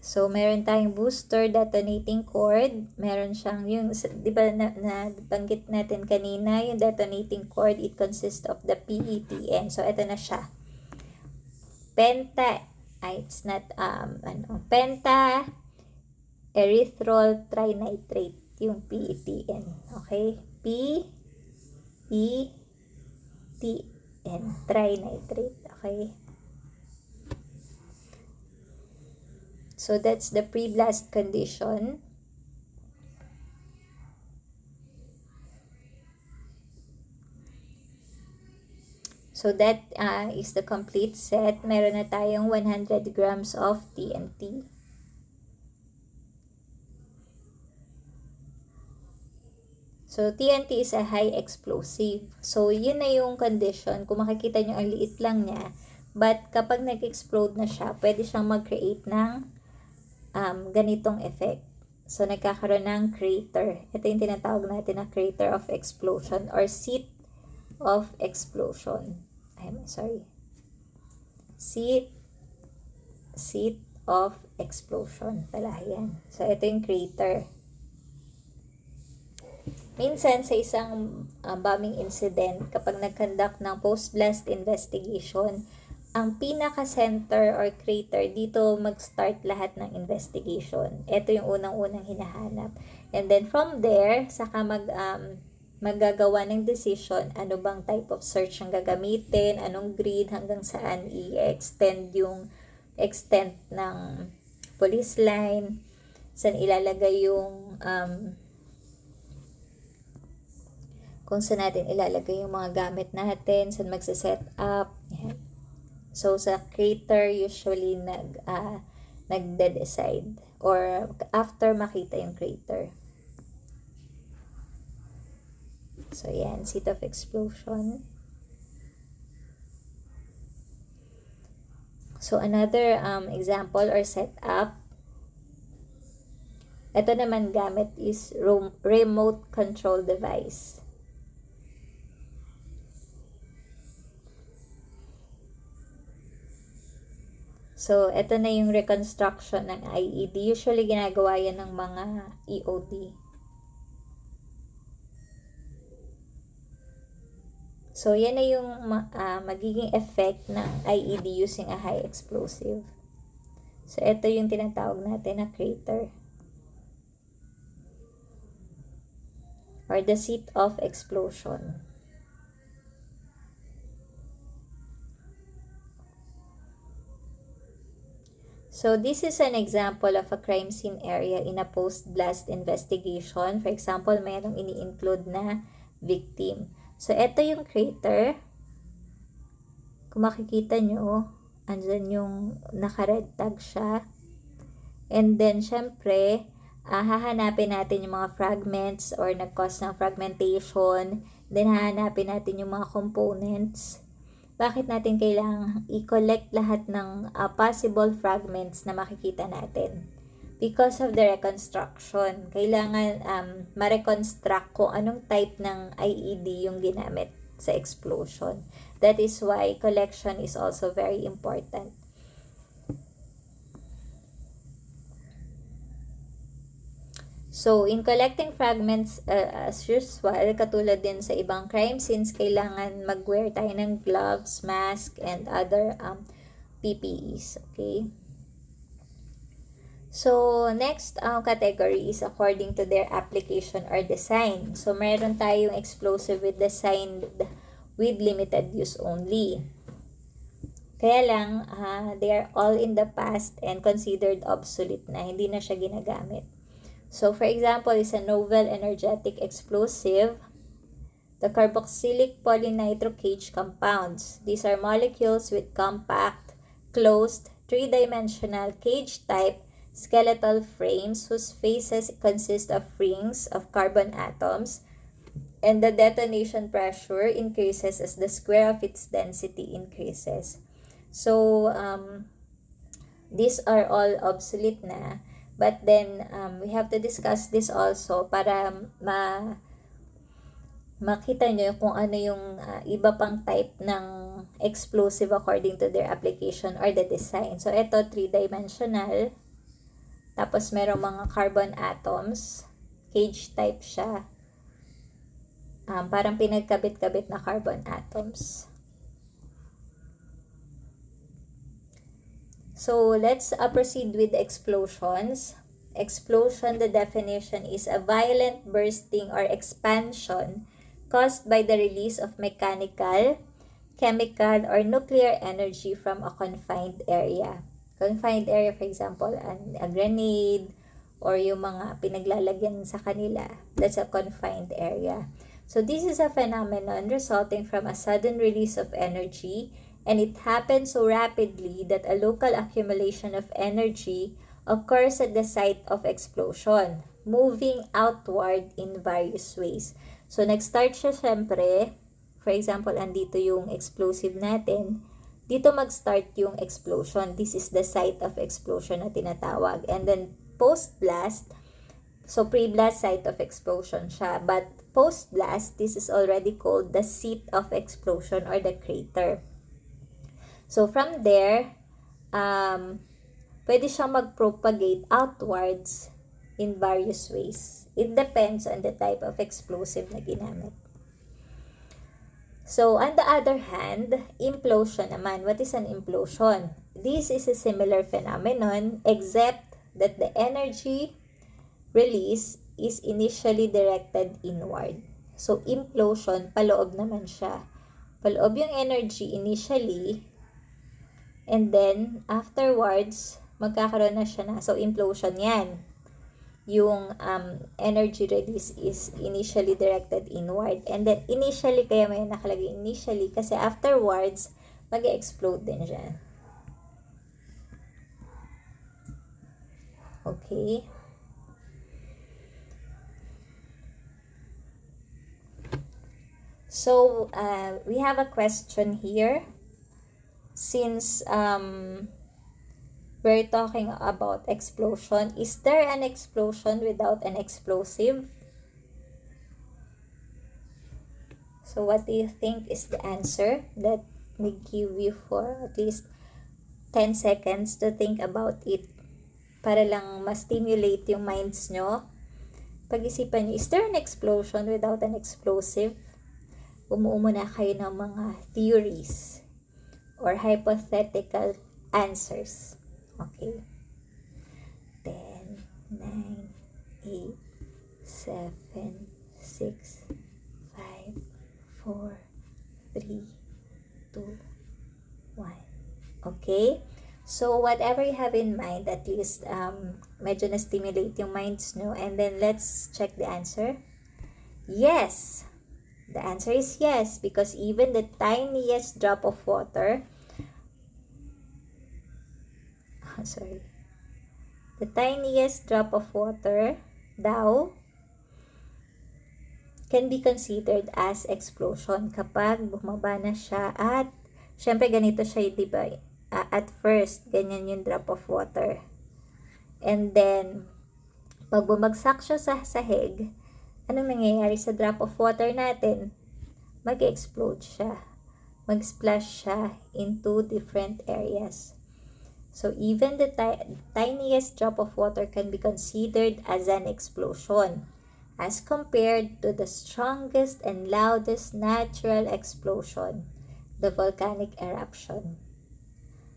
So, meron tayong booster detonating cord. Meron siyang yung, di ba nabanggit natin kanina, yung detonating cord, it consists of the PETN. So, ito na siya. Penta erythroyl trinitrate, yung PETN. Okay? PETN, trinitrate. Okay? So, that's the pre-blast condition. So, that is the complete set. Meron na tayong 100 grams of TNT. So, TNT is a high explosive. So, yun na yung condition. Kung makikita nyo, ang liit lang niya. But, kapag nag-explode na siya, pwede siyang mag-create ng ganitong effect. So, nagkakaroon ng crater. Ito yung tinatawag natin na crater of explosion or seat of explosion. Seat of explosion pala yan. So, ito yung crater. Minsan, sa isang bombing incident, kapag nag-conduct ng post-blast investigation, ang pinaka-center or crater, dito mag-start lahat ng investigation. Ito yung unang-unang hinahanap. And then, from there, saka maggagawa ng decision, ano bang type of search ang gagamitin, anong grid, hanggang saan i-extend yung extent ng police line, saan ilalagay yung kung saan natin ilalagay yung mga gamit natin, saan magse-set up. Yan. So, sa crater, usually nagde-decide or after makita yung crater. So, yan, seat of explosion. So, another example or setup. Ito naman gamit is remote control device. So, ito na yung reconstruction ng IED. Usually, ginagawa yan ng mga EOD. So, yan na yung magiging effect ng IED using a high explosive. So, ito yung tinatawag natin na crater. Or the seat of explosion. So, this is an example of a crime scene area in a post-blast investigation. For example, mayroong ini-include na victim. So, ito yung crater. Kung makikita nyo, andyan yung naka-red tag siya. And then, syempre, hahanapin natin yung mga fragments or nag-cause ng fragmentation. Then, hahanapin natin yung mga components. Bakit natin kailangang i-collect lahat ng possible fragments na makikita natin? Because of the reconstruction. Kailangan ma-reconstruct kung anong type ng IED yung ginamit sa explosion. That is why collection is also very important. So, in collecting fragments, as usual, katulad din sa ibang crime scenes, kailangan mag-wear tayo ng gloves, mask, and other PPEs. Okay? So, next category is according to their application or design. So, meron tayong explosive with designed with limited use only. Kaya lang, they are all in the past and considered obsolete na. Hindi na siya ginagamit. So, for example, is a novel energetic explosive, the carboxylic polynitro-cage compounds. These are molecules with compact, closed, three-dimensional cage-type skeletal frames whose faces consist of rings of carbon atoms, and the detonation pressure increases as the square of its density increases. So, these are all obsolete na. But then, we have to discuss this also para makita nyo kung ano yung iba pang type ng explosive according to their application or the design. So, ito, three-dimensional. Tapos, merong mga carbon atoms. Cage type siya. Parang pinagkabit-kabit na carbon atoms. So, let's proceed with explosions. Explosion, the definition is a violent bursting or expansion caused by the release of mechanical, chemical, or nuclear energy from a confined area. Confined area, for example, a grenade, or yung mga pinaglalagyan sa kanila. That's a confined area. So, this is a phenomenon resulting from a sudden release of energy, and it happens so rapidly that a local accumulation of energy occurs at the site of explosion. moving outward in various ways. So, nag-start siya syempre, for example, andito yung explosive natin, dito mag-start yung explosion. This is the site of explosion na tinatawag. And then, post-blast, so pre-blast site of explosion siya. But post-blast, this is already called the seat of explosion or the crater. So, from there, pwede siyang mag-propagate outwards in various ways. It depends on the type of explosive na ginamit. So, on the other hand, implosion naman. What is an implosion? This is a similar phenomenon except that the energy release is initially directed inward. So, implosion, paloob naman siya. Paloob yung energy initially, and then, afterwards, magkakaroon na siya na. So, implosion yan. Yung energy release is initially directed inward. And then, initially, kaya may nakalagay initially, kasi afterwards, mag-explode din siya. Okay. So, we have a question here. Since we're talking about explosion, is there an explosion without an explosive? So, what do you think is the answer? Let me give you for at least 10 seconds to think about it para lang ma-stimulate yung minds nyo. Pag-isipan nyo, is there an explosion without an explosive? Bumuo muna kayo ng mga theories or hypothetical answers. Okay. 10, 9, 8, 7, 6, 5, 4, 3, 2, 1. Okay? So, whatever you have in mind, at least medyo na-stimulate yung minds nyo. And then, let's check the answer. Yes! The answer is yes, because even the tiniest drop of water, the tiniest drop of water daw can be considered as explosion kapag bumaba na siya at syempre ganito siya, diba? At first, ganyan yung drop of water. And then, pag bumagsak siya sa sahig, anong nangyayari sa drop of water natin? Mag-explode siya. Mag-splash siya into different areas. So, even the tiniest drop of water can be considered as an explosion as compared to the strongest and loudest natural explosion, the volcanic eruption.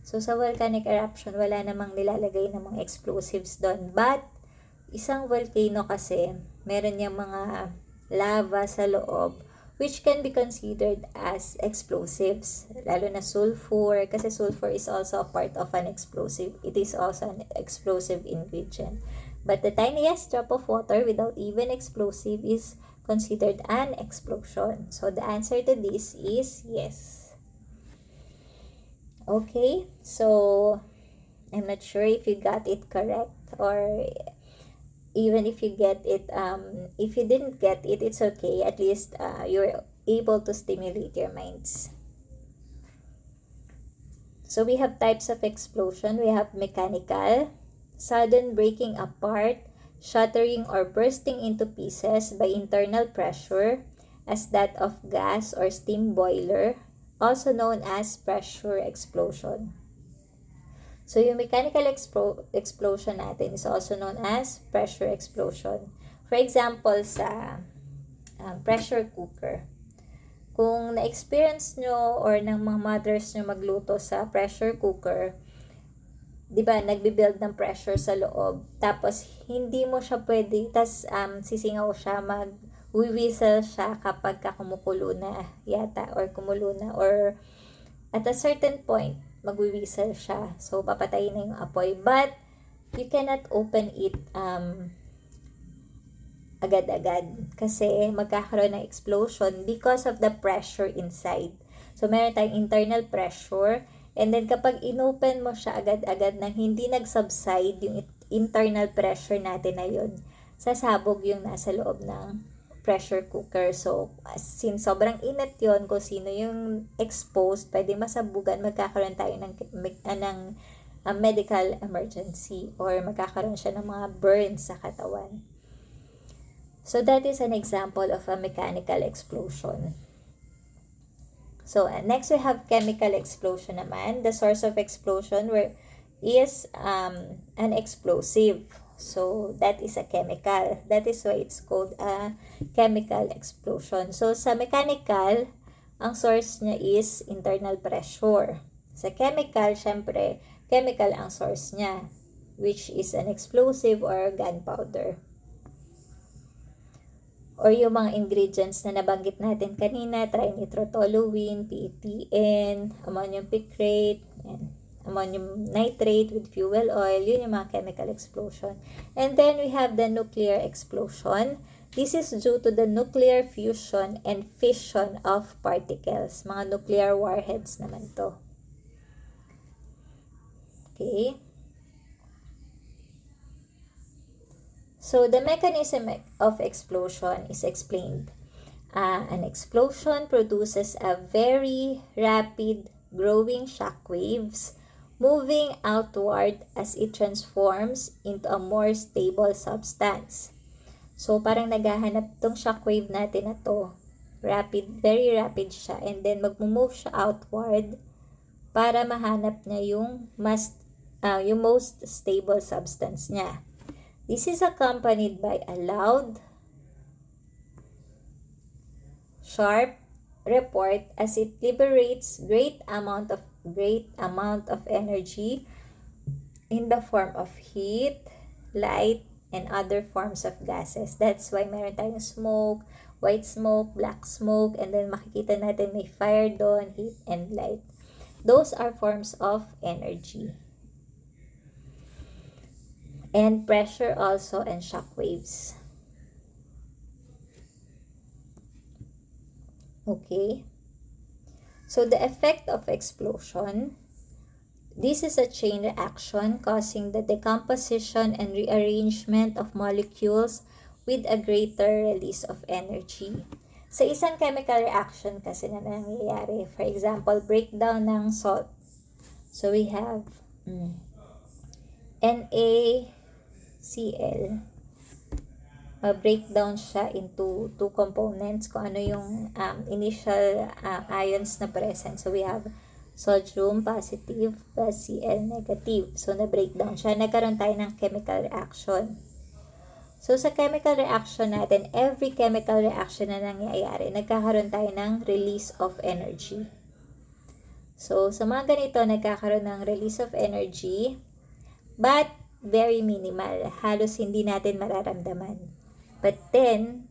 So, sa volcanic eruption, wala namang nilalagay ng mga explosives doon. But, isang volcano kasi, meron niyang mga lava sa loob which can be considered as explosives. Lalo na sulfur, kasi sulfur is also a part of an explosive. It is also an explosive ingredient. But the tiniest drop of water without even explosive is considered an explosion. So the answer to this is yes. Okay, so I'm not sure if you got it correct, or even if you get it, if you didn't get it, it's okay. At least you're able to stimulate your minds. So we have types of explosion. We have mechanical, sudden breaking apart, shattering or bursting into pieces by internal pressure, as that of gas or steam boiler, also known as pressure explosion. So, yung mechanical explosion natin is also known as pressure explosion. For example, sa pressure cooker. Kung na-experience nyo or ng mga mothers nyo magluto sa pressure cooker, di ba, nagbibuild ng pressure sa loob. Tapos, hindi mo siya pwede, tas sisingaw siya, mag-whistle siya kapag kumukulo na yata, or kumulo na, or at a certain point, magwi-whistle siya. So, papatayin na yung apoy. But, you cannot open it agad-agad. Kasi, magkakaroon ng explosion because of the pressure inside. So, meron tayong internal pressure. And then, kapag inopen mo siya agad-agad nang hindi nag-subside yung internal pressure natin na yun, sasabog yung nasa loob ng pressure cooker. So, since sobrang init yon, kung sino yung exposed, pwede masabugan, magkakaroon tayo ng medical emergency or magkakaroon siya ng mga burns sa katawan. So, that is an example of a mechanical explosion. So, next we have chemical explosion naman. The source of explosion is an explosive. So, that is a chemical. That is why it's called a chemical explosion. So, sa mechanical, ang source niya is internal pressure. Sa chemical, syempre, chemical ang source niya, which is an explosive or gunpowder. Or yung mga ingredients na nabanggit natin kanina, trinitrotoluene, PETN, ammonium picrate, and ammonium nitrate with fuel oil, yun yung mga chemical explosion. And then we have the nuclear explosion. This is due to the nuclear fusion and fission of particles. Mga nuclear warheads naman to. Okay. So, the mechanism of explosion is explained. An explosion produces a very rapid growing shock waves moving outward as it transforms into a more stable substance. So, parang naghahanap tong shockwave natin na to. Rapid, very rapid siya. And then, mag-move siya outward para mahanap niya yung most stable substance niya. This is accompanied by a loud, sharp report as it liberates great amount of energy in the form of heat, light, and other forms of gases. That's why meron tayong smoke, white smoke, black smoke, and then makikita natin may fire doon, heat, and light. Those are forms of energy. And pressure also and shock waves. Okay. So the effect of explosion, this is a chain reaction causing the decomposition and rearrangement of molecules with a greater release of energy. Sa isang chemical reaction kasi na nangyayari, for example, breakdown ng salt. So we have NaCl. Ma-breakdown siya into two components kung ano yung initial ions na present. So we have sodium positive plus Cl negative. So na-breakdown siya. Nagkaroon tayo ng chemical reaction. So sa chemical reaction natin, every chemical reaction na nangyayari, nagkakaroon tayo ng release of energy. So sa mga ganito, nagkakaroon ng release of energy, but very minimal. Halos hindi natin mararamdaman. But then,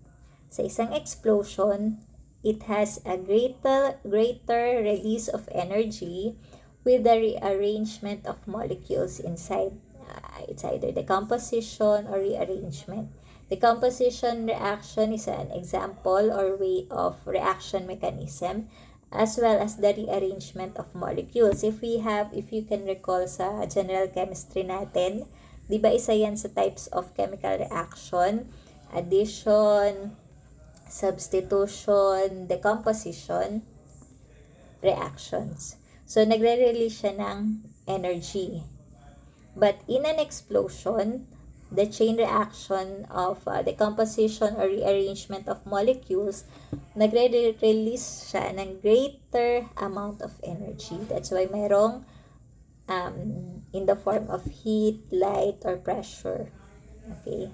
sa isang explosion, it has a greater release of energy with the rearrangement of molecules inside. It's either decomposition or rearrangement. Decomposition reaction is an example or way of reaction mechanism, as well as the rearrangement of molecules. If you can recall sa general chemistry natin, di ba isa yan sa types of chemical reaction? Addition, substitution, decomposition, reactions. So, nagre-release siya ng energy. But in an explosion, the chain reaction of decomposition or rearrangement of molecules, nagre-release siya ng greater amount of energy. That's why merong in the form of heat, light, or pressure. Okay.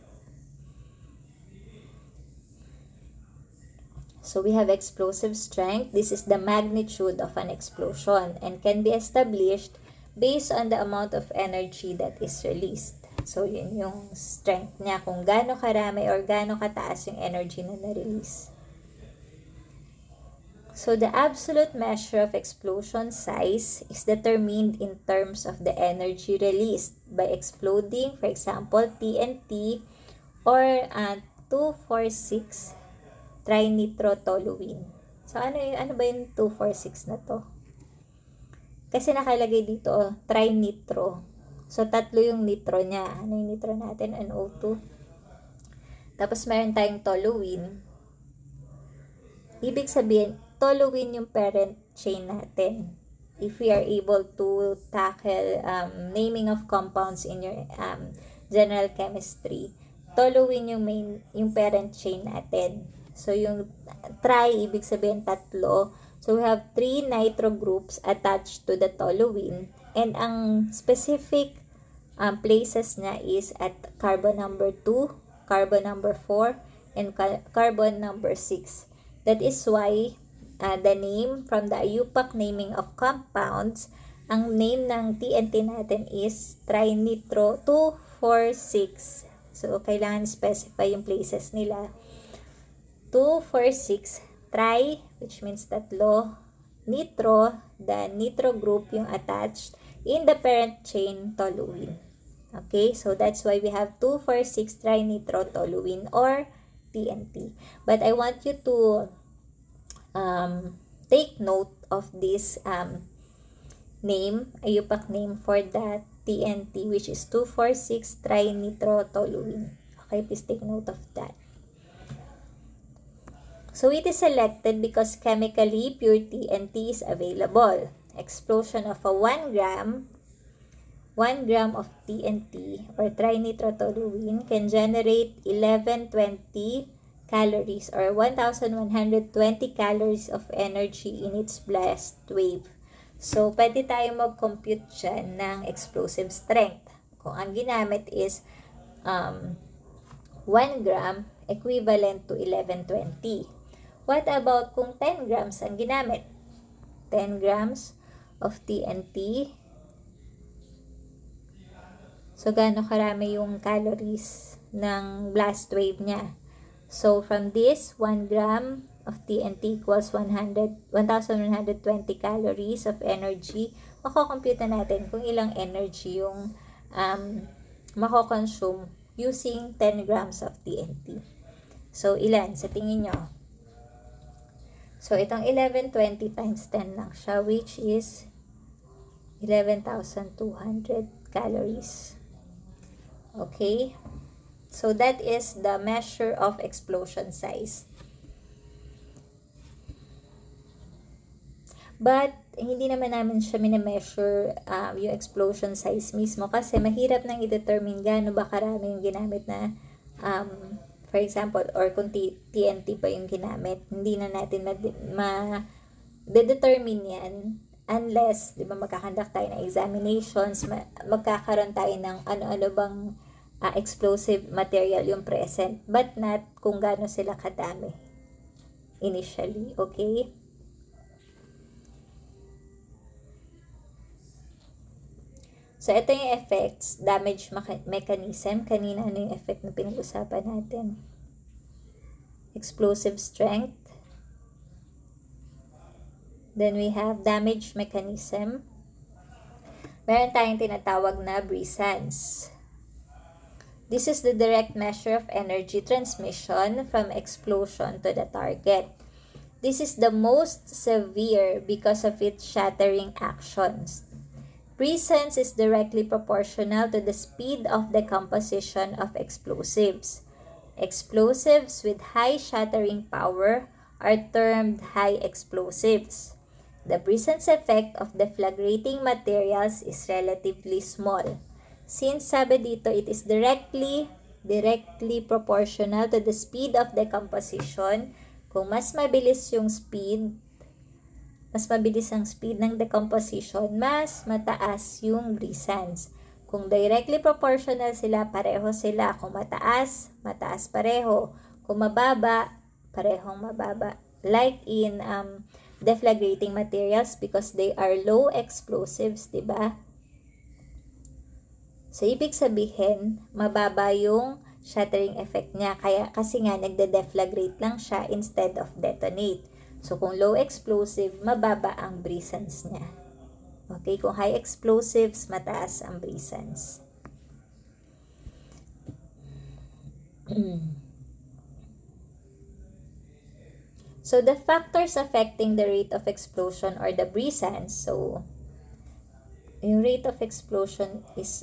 So we have explosive strength. This is the magnitude of an explosion and can be established based on the amount of energy that is released. So yun yung strength niya, kung gaano karami or gaano kataas yung energy na na-release. So the absolute measure of explosion size is determined in terms of the energy released by exploding, for example, TNT or 246 trinitrotoluene. So, ano ba yung 246 na to? Kasi nakalagay dito, trinitro. So, tatlo yung nitro niya. Ano yung nitro natin? NO2. Tapos meron tayong toluene. Ibig sabihin, toluene yung parent chain natin. If we are able to tackle naming of compounds in your general chemistry, toluene yung parent chain natin. So, yung tri, ibig sabihin tatlo. So, we have 3 nitro groups attached to the toluene. And ang specific places niya is at carbon number 2, carbon number 4, and carbon number 6. That is why the name from the IUPAC naming of compounds, ang name ng TNT natin is trinitro 2,4,6. So, kailangan specify yung places nila. 2,4,6, tri, which means tatlo, nitro, the nitro group yung attached in the parent chain toluene. Okay, so that's why we have 2,4,6 trinitrotoluene or TNT. But I want you to take note of this name, IUPAC name for that TNT, which is 2,4,6 trinitrotoluene. Okay, please take note of that. So it is selected because chemically pure TNT is available. Explosion of a 1 gram of TNT or trinitrotoluene can generate 1120 calories or 1,120 calories of energy in its blast wave. So, pwede tayo mag-compute dyan ng explosive strength. Kung ang ginamit is 1 gram equivalent to 1120. What about kung 10 grams ang ginamit? 10 grams of TNT. So, gaano karami yung calories ng blast wave niya? So, from this, 1 gram of TNT equals 1,120 calories of energy. Makocompute natin kung ilang energy yung makoconsume using 10 grams of TNT. So, ilan? Sa tingin nyo? So, itong 1120 times 10 lang siya, which is 11,200 calories. Okay? So, that is the measure of explosion size. But, hindi naman namin siya minimeasure yung explosion size mismo kasi mahirap nang i-determine gaano ba karami yung ginamit na for example, or kung TNT pa yung ginamit. Hindi na natin ma-determine yan unless, di ba, magkakandak tayo ng examinations, magkakaroon tayo ng ano-ano bang explosive material yung present, but not kung gaano sila kadami initially, okay? So, ito yung effects, damage mechanism. Kanina, ano yung effect na pinag-usapan natin? Explosive strength. Then, we have damage mechanism. Meron tayong tinatawag na brisance. This is the direct measure of energy transmission from explosion to the target. This is the most severe because of its shattering actions. Brisance is directly proportional to the speed of decomposition of explosives. Explosives with high shattering power are termed high explosives. The brisance effect of deflagrating materials is relatively small. Since sabi dito, it is directly proportional to the speed of decomposition. Kung mas mabilis ang speed ng decomposition, mas mataas yung brisance. Kung directly proportional sila, pareho sila. Kung mataas, mataas pareho. Kung mababa, parehong mababa. Like in deflagrating materials because they are low explosives, diba? So, ibig sabihin, mababa yung shattering effect niya. Kasi nga, nagde-deflagrate lang siya instead of detonate. So, kung low explosive, mababa ang brisance niya. Okay, kung high explosives, mataas ang brisance. So, the factors affecting the rate of explosion or the brisance, so, yung rate of explosion is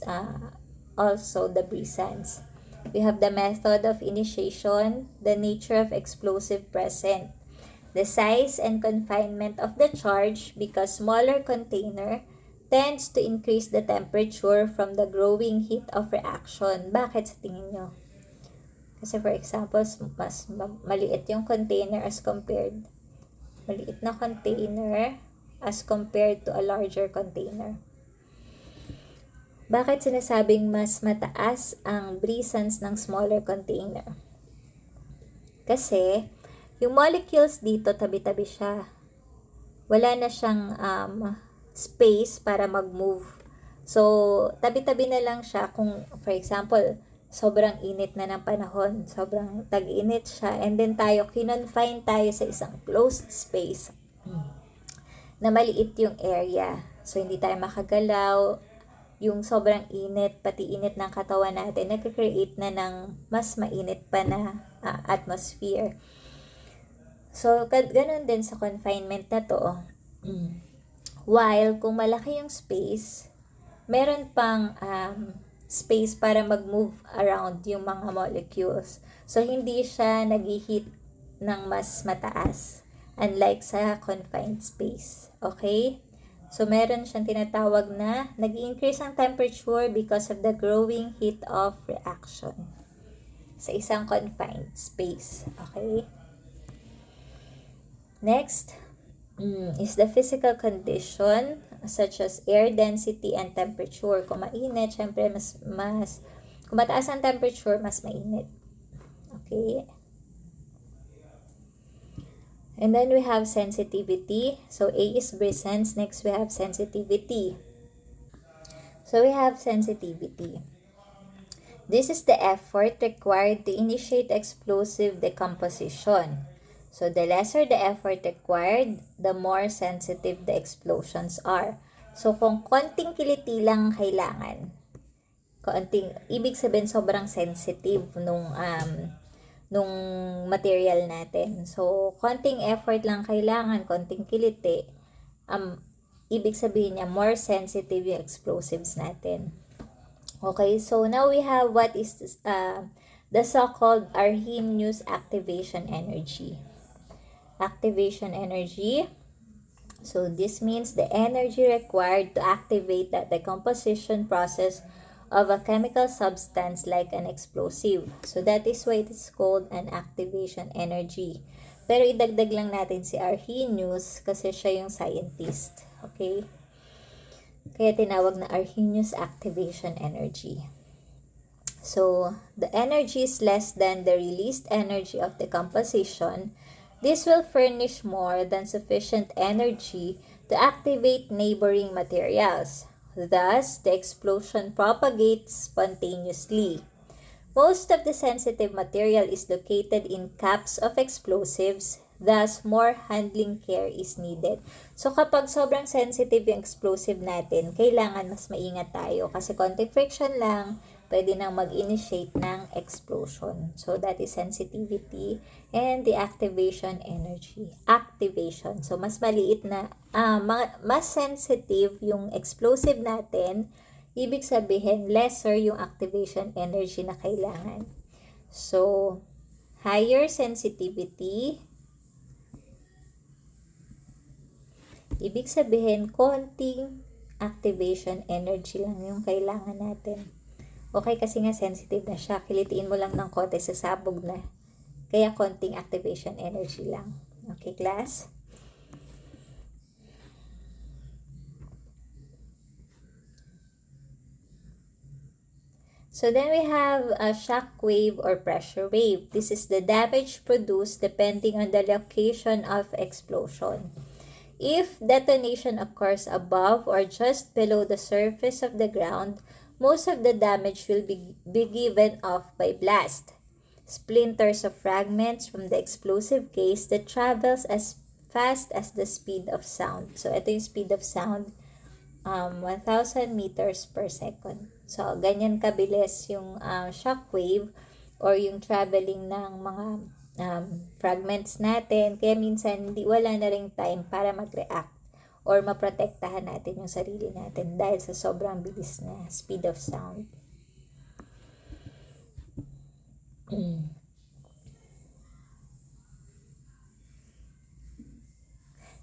also the brisance. We have the method of initiation, the nature of explosive present, the size and confinement of the charge because smaller container tends to increase the temperature from the growing heat of reaction. Bakit sa tingin nyo? Kasi for example, mas maliit yung container maliit na container as compared to a larger container. Bakit sinasabing mas mataas ang brisance ng smaller container? Kasi, yung molecules dito, tabi-tabi siya. Wala na siyang space para mag-move. So, tabi-tabi na lang siya kung, for example, sobrang init na ng panahon. Sobrang tag-init siya. And then kinonfine tayo sa isang closed space na maliit yung area. So, hindi tayo makagalaw. Yung sobrang init, pati init ng katawan natin, nagka-create na ng mas mainit pa na atmosphere. So, ganun din sa confinement na to. While, kung malaki yung space, meron pang space para mag-move around yung mga molecules. So, hindi siya nag-heat ng mas mataas. Unlike sa confined space. Okay? So, meron siyang tinatawag na nag-increase ang temperature because of the growing heat of reaction sa isang confined space. Okay? Next is the physical condition such as air density and temperature. Kung mainit, syempre kung mataas ang temperature, mas mainit. Okay? And then we have sensitivity. So, A is brisance. Next, we have sensitivity. So, we have sensitivity. This is the effort required to initiate explosive decomposition. So, the lesser the effort required, the more sensitive the explosions are. So, kung konting kiliti lang kailangan, ibig sabihin sobrang sensitive nung material natin. So, konting effort lang kailangan, konting kiliti, ibig sabihin niya, more sensitive yung explosives natin. Okay, so now we have what is the so-called Arrhenius activation energy. Activation energy. So, this means the energy required to activate the decomposition process of a chemical substance like an explosive. So, that is why it is called an activation energy. Pero idagdag lang natin si Arrhenius kasi siya yung scientist. Okay? Kaya tinawag na Arrhenius activation energy. So, the energy is less than the released energy of decomposition. This will furnish more than sufficient energy to activate neighboring materials. Thus, the explosion propagates spontaneously. Most of the sensitive material is located in caps of explosives, thus more handling care is needed. So kapag sobrang sensitive yung explosive natin, kailangan mas maingat tayo kasi konting friction lang, pwede nang mag-initiate ng explosion. So that is sensitivity and the activation energy. Activation. So mas maliit na, mas sensitive yung explosive natin, ibig sabihin lesser yung activation energy na kailangan. So, higher sensitivity, ibig sabihin konting activation energy lang yung kailangan natin. Okay, kasi nga sensitive na siya. Kilitiin mo lang ng konti, sasabog na. Kaya konting activation energy lang. Okay, class? So then we have a shock wave or pressure wave. This is the damage produced depending on the location of explosion. If detonation occurs above or just below the surface of the ground, most of the damage will be given off by blast. Splinters of fragments from the explosive case that travels as fast as the speed of sound. So, ito yung speed of sound, 1,000 meters per second. So, ganyan kabilis yung shockwave or yung traveling ng mga fragments natin. Kaya minsan, wala na ring time para mag-react or maprotektahan natin yung sarili natin dahil sa sobrang bilis na speed of sound.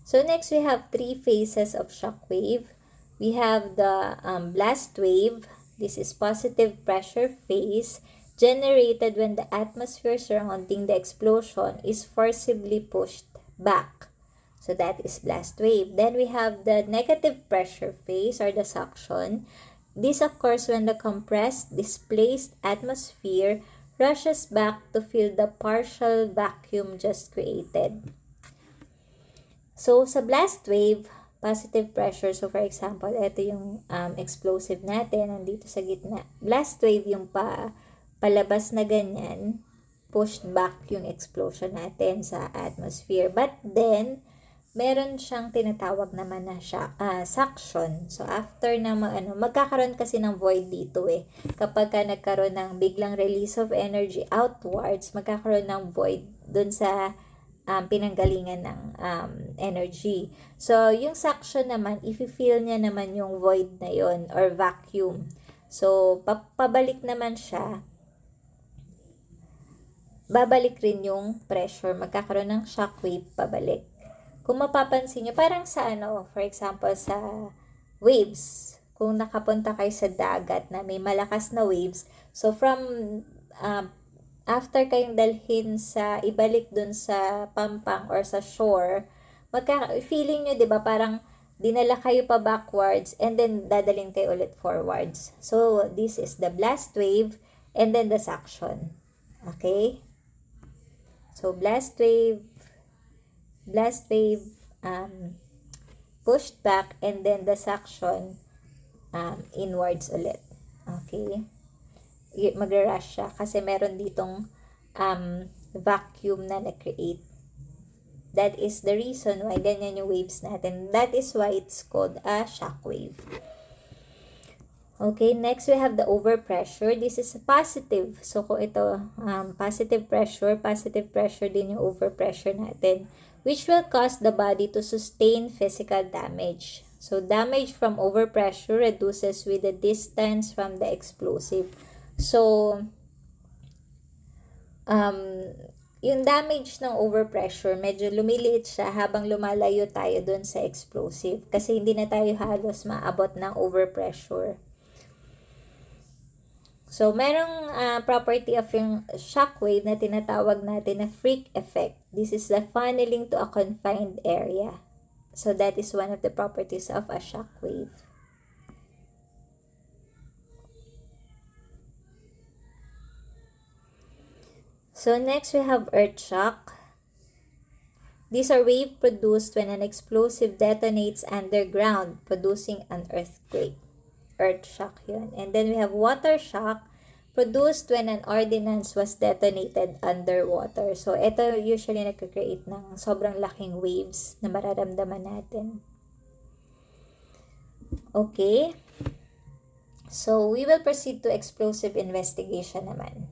So next we have three phases of shock wave. We have the blast wave. This is positive pressure phase generated when the atmosphere surrounding the explosion is forcibly pushed back. So that is blast wave. Then we have the negative pressure phase or the suction. This occurs when the compressed, displaced atmosphere rushes back to fill the partial vacuum just created. So, sa blast wave, positive pressure. So, for example, ito yung explosive natin, nandito sa gitna. Blast wave yung palabas na ganyan, pushed back yung explosion natin sa atmosphere. But then, meron siyang tinatawag naman na suction. So, after na magkakaroon kasi ng void dito eh. Kapag ka nagkaroon ng biglang release of energy outwards, magkakaroon ng void dun sa pinanggalingan ng energy. So, yung suction naman, if-feel niya naman yung void na yon or vacuum. So, pabalik naman siya, babalik rin yung pressure, magkakaroon ng shockwave pabalik. Kung mapapansin nyo, parang sa for example, sa waves, kung nakapunta kayo sa dagat na may malakas na waves, so from after kayong dalhin sa, ibalik dun sa pampang or sa shore, feeling nyo, di ba, parang dinala kayo pa backwards and then dadalhin kayo ulit forwards. So, this is the blast wave and then the suction. Okay? So, blast wave, pushed back, and then the suction, inwards ulit. Okay? Magra-rush siya kasi meron ditong vacuum na na-create. That is the reason why ganyan yung waves natin. That is why it's called a shock wave. Okay, next we have the overpressure. This is positive. So, kung ito, positive pressure din yung overpressure natin, which will cause the body to sustain physical damage. So, damage from overpressure reduces with the distance from the explosive. So, yung damage ng overpressure, medyo lumiliit siya habang lumalayo tayo dun sa explosive. Kasi hindi na tayo halos maabot ng overpressure. So, merong property of yung shockwave na tinatawag natin na freak effect. This is the funneling to a confined area. So, that is one of the properties of a shockwave. So, next we have earth shock. These are waves produced when an explosive detonates underground, producing an earthquake. Earth shock yun. And then we have water shock, produced when an ordnance was detonated underwater. So, ito usually nagka-create ng sobrang laking waves na mararamdaman natin. Okay. So, we will proceed to explosive investigation naman.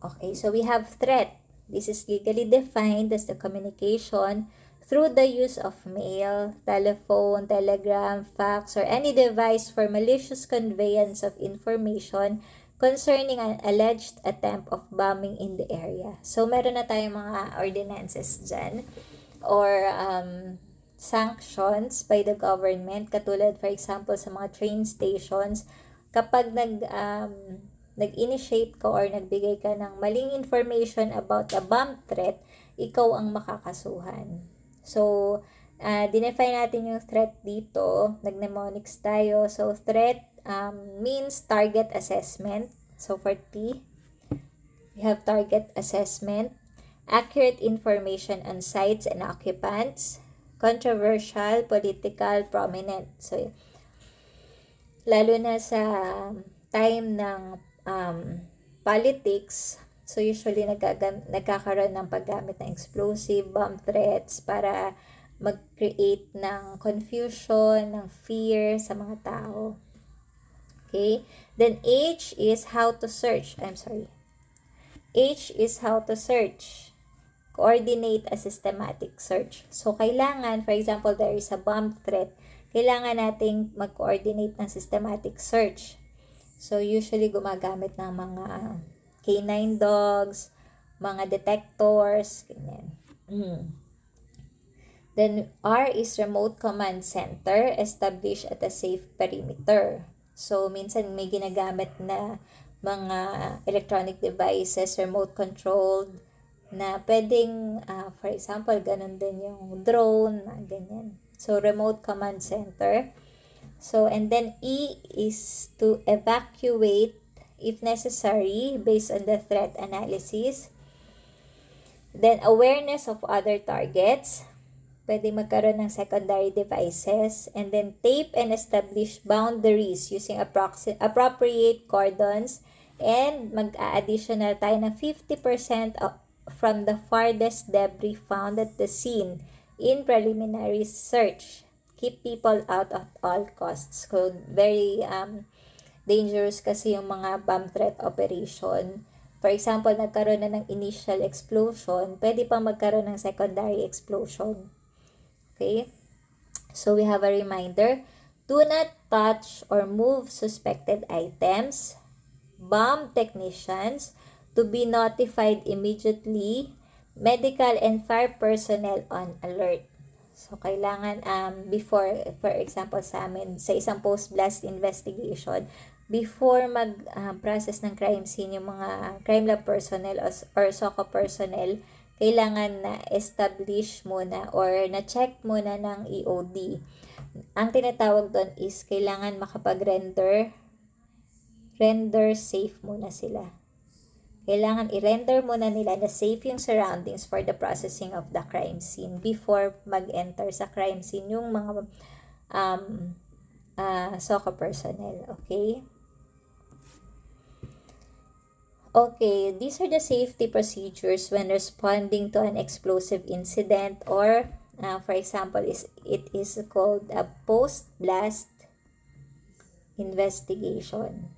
Okay, so we have threat. This is legally defined as the communication through the use of mail, telephone, telegram, fax, or any device for malicious conveyance of information concerning an alleged attempt of bombing in the area. So, meron na tayong mga ordinances dyan or sanctions by the government, katulad for example sa mga train stations, kapag nag-initiate ka or nagbigay ka ng maling information about a bomb threat, ikaw ang makakasuhan. So, dinefine natin yung threat dito. Nag-mnemonics tayo. So, threat means target assessment. So, for T, we have target assessment, accurate information on sites and occupants, controversial, political, prominent. So, lalo na sa time ng politics, so usually nagkakaroon ng paggamit ng explosive, bomb threats para mag-create ng confusion, ng fear sa mga tao. Okay? Then H is how to search. H is how to search. Coordinate a systematic search. So, kailangan, for example, there is a bomb threat, kailangan nating mag-coordinate ng systematic search. So, usually gumagamit ng mga canine dogs, mga detectors, ganyan. Then, R is remote command center established at a safe perimeter. So, minsan may ginagamit na mga electronic devices, remote controlled, na pwedeng, for example, ganun din yung drone, ganyan. So, remote command center. So, and then E is to evacuate if necessary based on the threat analysis. Then, awareness of other targets. Pwede magkaroon ng secondary devices. And then, tape and establish boundaries using appropriate cordons. And mag-a-additional tayo ng 50% from the farthest debris found at the scene in preliminary search. Keep people out at all costs. So, very dangerous kasi yung mga bomb threat operation. For example, nagkaroon na ng initial explosion, pwede pa magkaroon ng secondary explosion. Okay? So, we have a reminder. Do not touch or move suspected items. Bomb technicians to be notified immediately. Medical and fire personnel on alert. So, kailangan before, for example, sa amin, sa isang post-blast investigation, before mag-process ng crime scene, yung mga crime lab personnel or SOCO personnel, kailangan na establish muna or na-check muna ng EOD. Ang tinatawag doon is kailangan makapag-render safe muna sila. Kailangan i-render muna nila na safe yung surroundings for the processing of the crime scene before mag-enter sa crime scene yung mga SOCO personnel. Okay? Okay, these are the safety procedures when responding to an explosive incident or, for example, it is called a post-blast investigation.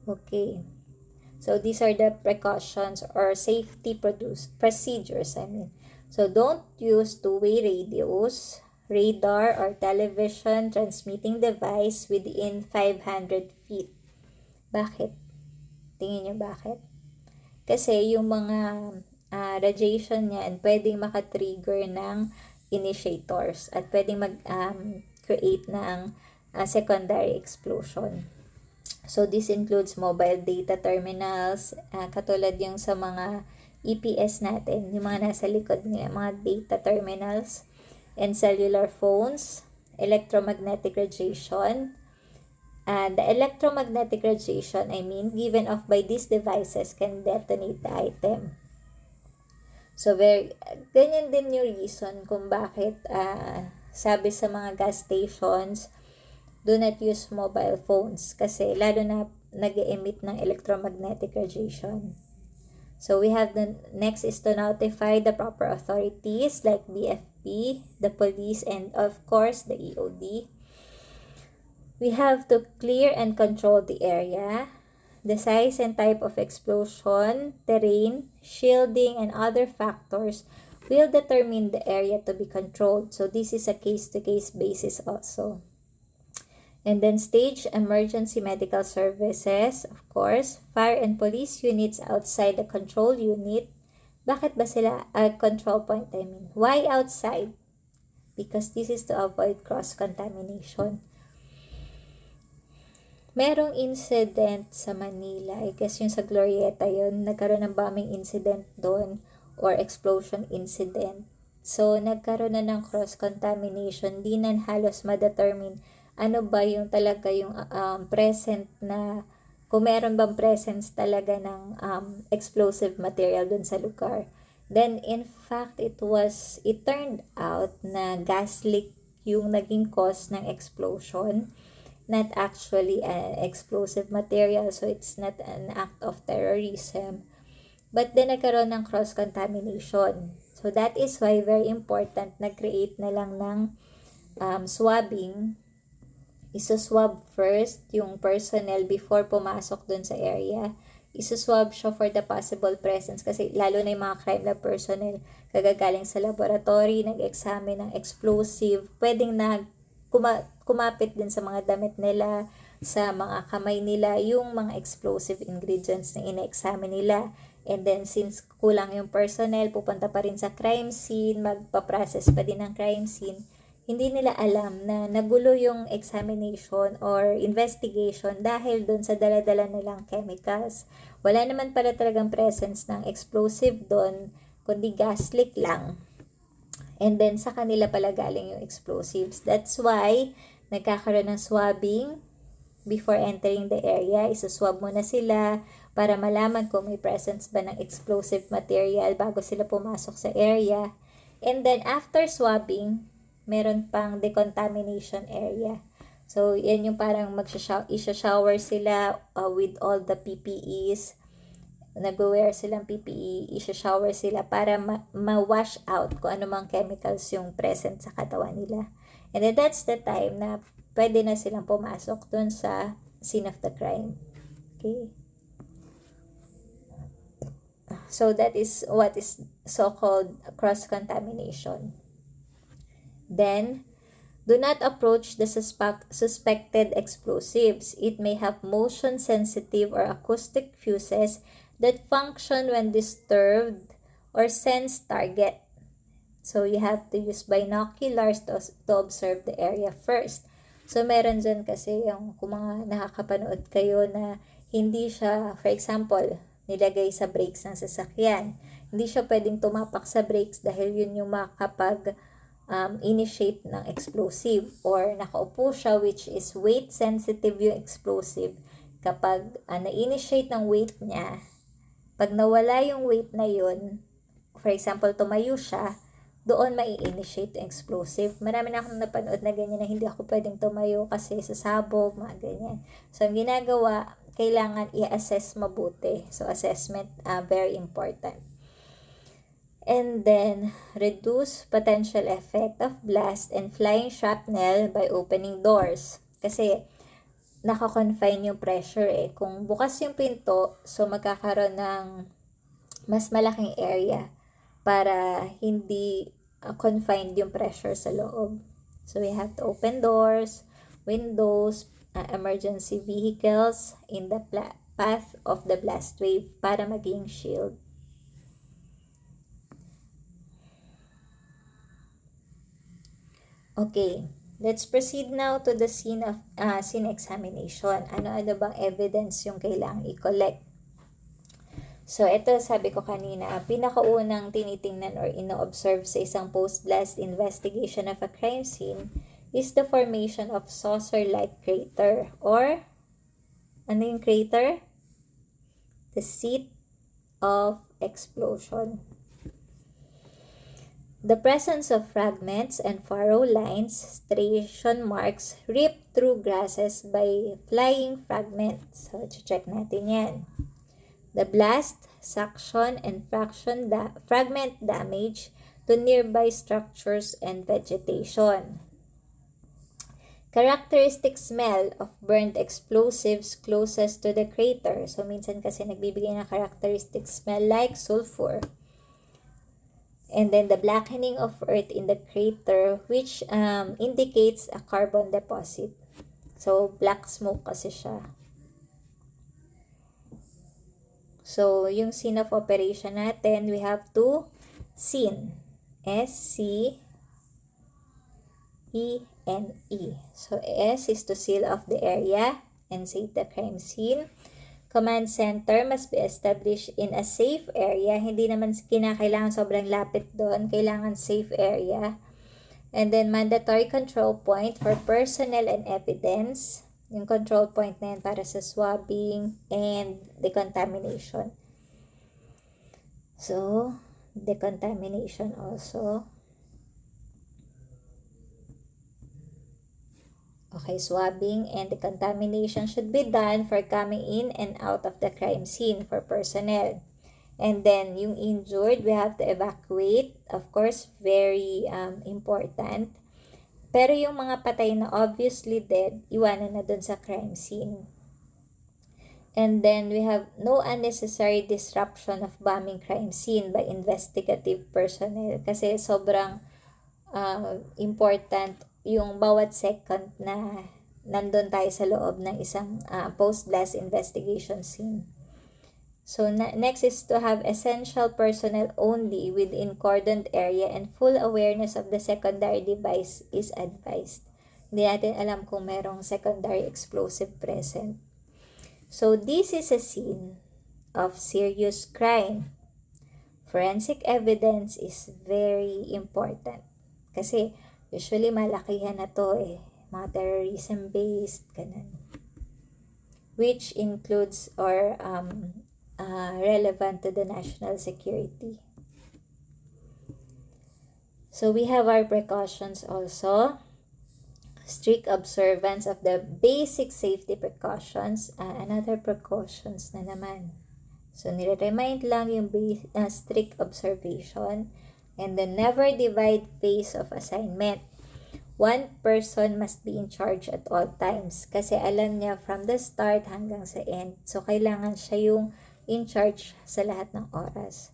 Okay. So, these are the precautions or safety procedures, So, don't use two-way radios, radar, or television transmitting device within 500 feet. Bakit? Tingin nyo bakit? Kasi yung mga radiation niyan, pwedeng makatrigger ng initiators at pwedeng mag-create ng secondary explosion. So, this includes mobile data terminals, katulad yung sa mga EPS natin, yung mga nasa likod nila, mga data terminals, and cellular phones, electromagnetic radiation. The electromagnetic radiation, given off by these devices can detonate the item. So, ganyan din yung reason kung bakit sabi sa mga gas stations, do not use mobile phones kasi lalo na nag-emit ng electromagnetic radiation. So, we have the next is to notify the proper authorities like BFP, the police, and of course, the EOD. We have to clear and control the area. The size and type of explosion, terrain, shielding, and other factors will determine the area to be controlled. So, this is a case-to-case basis also. And then stage emergency medical services, of course, fire and police units outside the control unit. Bakit ba sila control point? Why outside? Because this is to avoid cross-contamination. Merong incident sa Manila, I guess yung sa Glorieta yun, nagkaroon ng bombing incident doon or explosion incident. So, nagkaroon na ng cross-contamination, di na halos ma-determine ano ba yung talaga yung present na, kung meron bang presence talaga ng explosive material dun sa lugar. Then, in fact, it turned out na gas leak yung naging cause ng explosion, not actually an explosive material, so it's not an act of terrorism. But then, nagkaroon ng cross-contamination. So, that is why very important na create na lang ng swabbing. Iso-swab first yung personnel before pumasok dun sa area. isuswab siya for the possible presence kasi lalo na yung mga crime lab personnel kagagaling sa laboratory, nag-examine ng explosive, pwedeng kumapit din sa mga damit nila, sa mga kamay nila, yung mga explosive ingredients na ina-examine nila. And then, since kulang yung personnel, pupunta pa rin sa crime scene, magpa-process pa din ng crime scene, hindi nila alam na nagulo yung examination or investigation dahil dun sa dala-dala nilang chemicals. Wala naman pala talagang presence ng explosive dun, kundi gas leak lang. And then, sa kanila pala galing yung explosives. That's why, nagkakaroon ng swabbing before entering the area. Isuswab muna sila para malaman kung may presence ba ng explosive material bago sila pumasok sa area. And then, after swabbing, meron pang decontamination area. So, yan yung parang isha-shower sila with all the PPEs. Nag-wear silang PPE, isha-shower sila para ma-wash out kung ano mang chemicals yung present sa katawan nila. And then that's the time na pwede na silang pumasok dun sa scene of the crime. Okay? So that is what is so-called cross-contamination. Then, do not approach the suspected explosives. It may have motion-sensitive or acoustic fuses that function when disturbed or sense target. So, you have to use binoculars to observe the area first. So, meron dyan kasi yung kung mga nakakapanood kayo na hindi siya, for example, nilagay sa brakes ng sasakyan. Hindi siya pwedeng tumapak sa brakes dahil yun yung makapag initiate ng explosive, or nakaupo siya which is weight sensitive yung explosive. Kapag na-initiate ng weight niya, pag nawala yung weight na yun, for example tumayo siya, doon mai-initiate yung explosive. Marami na akong napanood na ganyan na hindi ako pwedeng tumayo kasi sasabog, mga ganyan. So ang ginagawa, kailangan i-assess mabuti. So assessment, very important. And then, reduce potential effect of blast and flying shrapnel by opening doors. Kasi, naka-confine yung pressure eh. Kung bukas yung pinto, so magkakaroon ng mas malaking area para hindi confined yung pressure sa loob. So, we have to open doors, windows, emergency vehicles in the path of the blast wave para maging shield. Okay, let's proceed now to the scene examination. Ano-ano bang evidence yung kailangang i-collect? So, ito sabi ko kanina, pinakaunang tinitingnan or ino-observe sa isang post-blast investigation of a crime scene is the formation of saucer-like crater, or ano yung crater? The seat of explosion. The presence of fragments and furrow lines, striation marks, ripped through grasses by flying fragments. So, check natin yan. The blast, suction, and fragment damage to nearby structures and vegetation. Characteristic smell of burned explosives closest to the crater. So, minsan kasi nagbibigay ng characteristic smell like sulfur. And then the blackening of earth in the crater, which indicates a carbon deposit. So, black smoke kasi siya. So, yung scene of operation natin, we have to scene. S-C-E-N-E. So, S is to seal off the area and save the crime scene. Command center must be established in a safe area. Hindi naman kinakailangan sobrang lapit doon. Kailangan safe area. And then, mandatory control point for personnel and evidence. Yung control point na yan para sa swabbing and decontamination. So, decontamination also. Okay, swabbing and decontamination should be done for coming in and out of the crime scene for personnel. And then, yung injured, we have to evacuate. Of course, very important. Pero yung mga patay na obviously dead, iwanan na dun sa crime scene. And then we have no unnecessary disruption of bombing crime scene by investigative personnel. Kasi sobrang important yung bawat second na nandun tayo sa loob ng isang post-blast investigation scene. So next is to have essential personnel only within cordoned area and full awareness of the secondary device is advised. Hindi natin alam kung merong secondary explosive present. So this is a scene of serious crime. Forensic evidence is very important. Kasi usually malakihan na to mga terrorism based, ganun. Which includes or relevant to the national security. So we have our precautions also. Strict observance of the basic safety precautions. Another precautions na naman. So nire-remind lang yung strict observation and the never divide phase of assignment. One person must be in charge at all times kasi alam niya from the start hanggang sa end. So kailangan siya yung in charge sa lahat ng oras.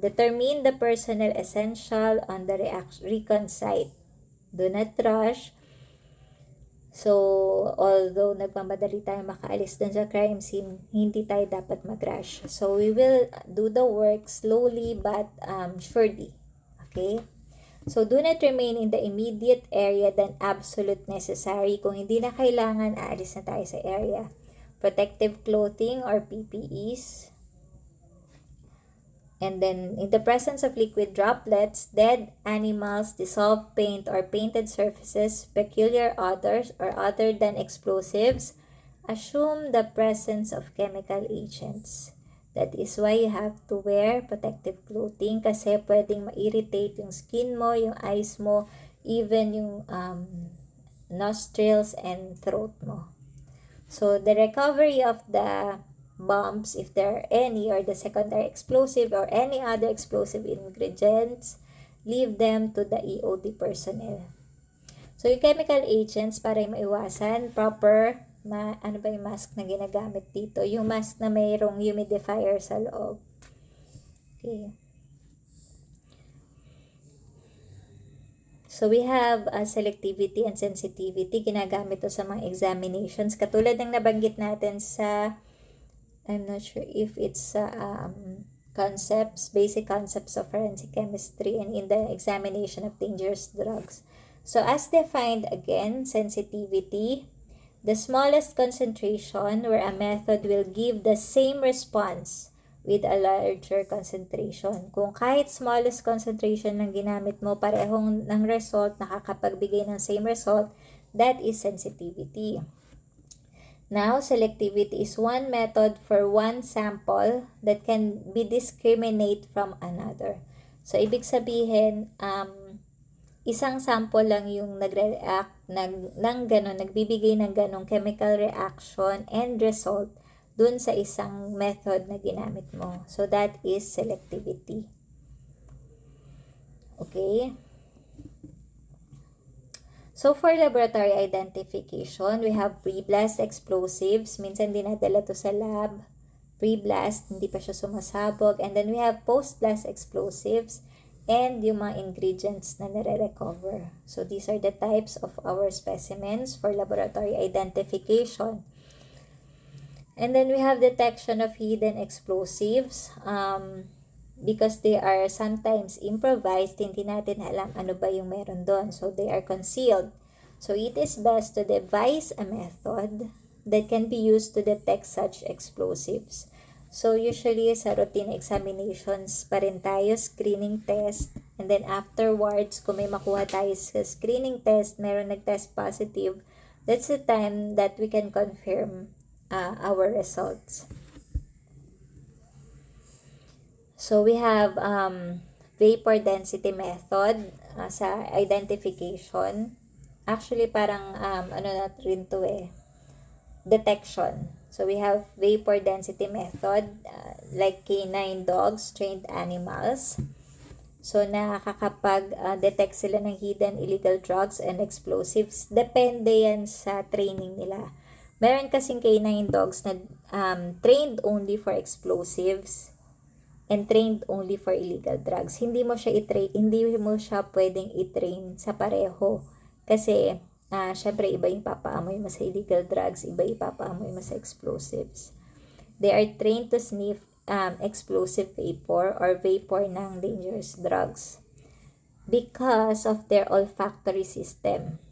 Determine the personnel essential on the recon site. Do not rush. So, although nagmamadali tayo makaalis dun sa crime scene, hindi tayo dapat mag-rush. So, we will do the work slowly but surely. Okay? So, do not remain in the immediate area than absolute necessary. Kung hindi na kailangan, aalis na tayo sa area. Protective clothing or PPEs. And then, in the presence of liquid droplets, dead animals, dissolved paint or painted surfaces, peculiar odors, or other than explosives, assume the presence of chemical agents. That is why you have to wear protective clothing kasi pwedeng ma-irritate yung skin mo, yung eyes mo, even yung nostrils and throat mo. So, the recovery of the bombs, if there are any, or the secondary explosive or any other explosive ingredients, leave them to the EOD personnel. So, yung chemical agents, para maiwasan, proper, ano ba yung mask na ginagamit dito? Yung mask na mayroong humidifier sa loob. Okay. So, we have selectivity and sensitivity. Ginagamit to sa mga examinations. Katulad ng nabanggit natin sa I'm not sure if it's basic concepts of forensic chemistry and in the examination of dangerous drugs. So as defined again, sensitivity, the smallest concentration where a method will give the same response with a larger concentration. Kung kahit smallest concentration ng ginamit mo, parehong ng result, nakakapagbigay ng same result, that is sensitivity. Now, selectivity is one method for one sample that can be discriminate from another. So, ibig sabihin, isang sample lang yung nagre-react ng ganon, nagbibigay ng ganong chemical reaction and result dun sa isang method na ginamit mo. So, that is selectivity. Okay? So, for laboratory identification, we have pre-blast explosives. Minsan dinadala to sa lab. Pre-blast, hindi pa siya sumasabog. And then we have post-blast explosives and yung mga ingredients na nare-recover. So, these are the types of our specimens for laboratory identification. And then we have detection of hidden explosives. Because they are sometimes improvised, hindi natin alam ano ba yung meron doon. So, they are concealed. So, it is best to devise a method that can be used to detect such explosives. So, usually sa routine examinations pa rin tayo, screening test. And then afterwards, kung may makuha tayo sa screening test, meron nag-test positive, that's the time that we can confirm our results. So, we have vapor density method sa identification. Actually, parang ano na rin to detection. So, we have vapor density method like canine dogs, trained animals. So, nakakapag-detect sila ng hidden illegal drugs and explosives. Depende yan sa training nila. Meron kasing canine dogs na trained only for explosives and trained only for illegal drugs. Hindi mo siya pwedeng i-train sa pareho. Kasi, syempre, iba yung papaamoy mo sa illegal drugs, iba yung papaamoy mo sa explosives. They are trained to sniff explosive vapor or vapor ng dangerous drugs because of their olfactory system.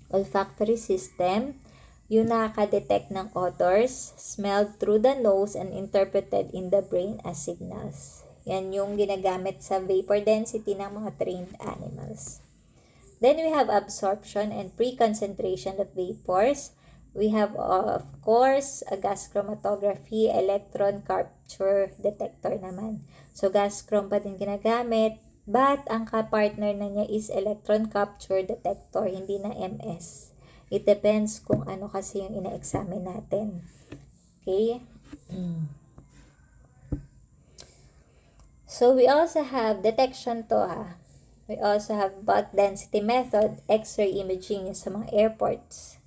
Olfactory system, yung nakaka-detect ng odors, smelled through the nose and interpreted in the brain as signals. Yan yung ginagamit sa vapor density ng mga trained animals. Then we have absorption and pre-concentration of vapors. We have, of course, a gas chromatography, electron capture detector naman. So, gas chrom pa din ginagamit, but ang ka-partner na niya is electron capture detector, hindi na MS. It depends kung ano kasi yung ina-examine natin. Okay? So, we also have detection to We also have bulk density method, X-ray imaging sa mga airports.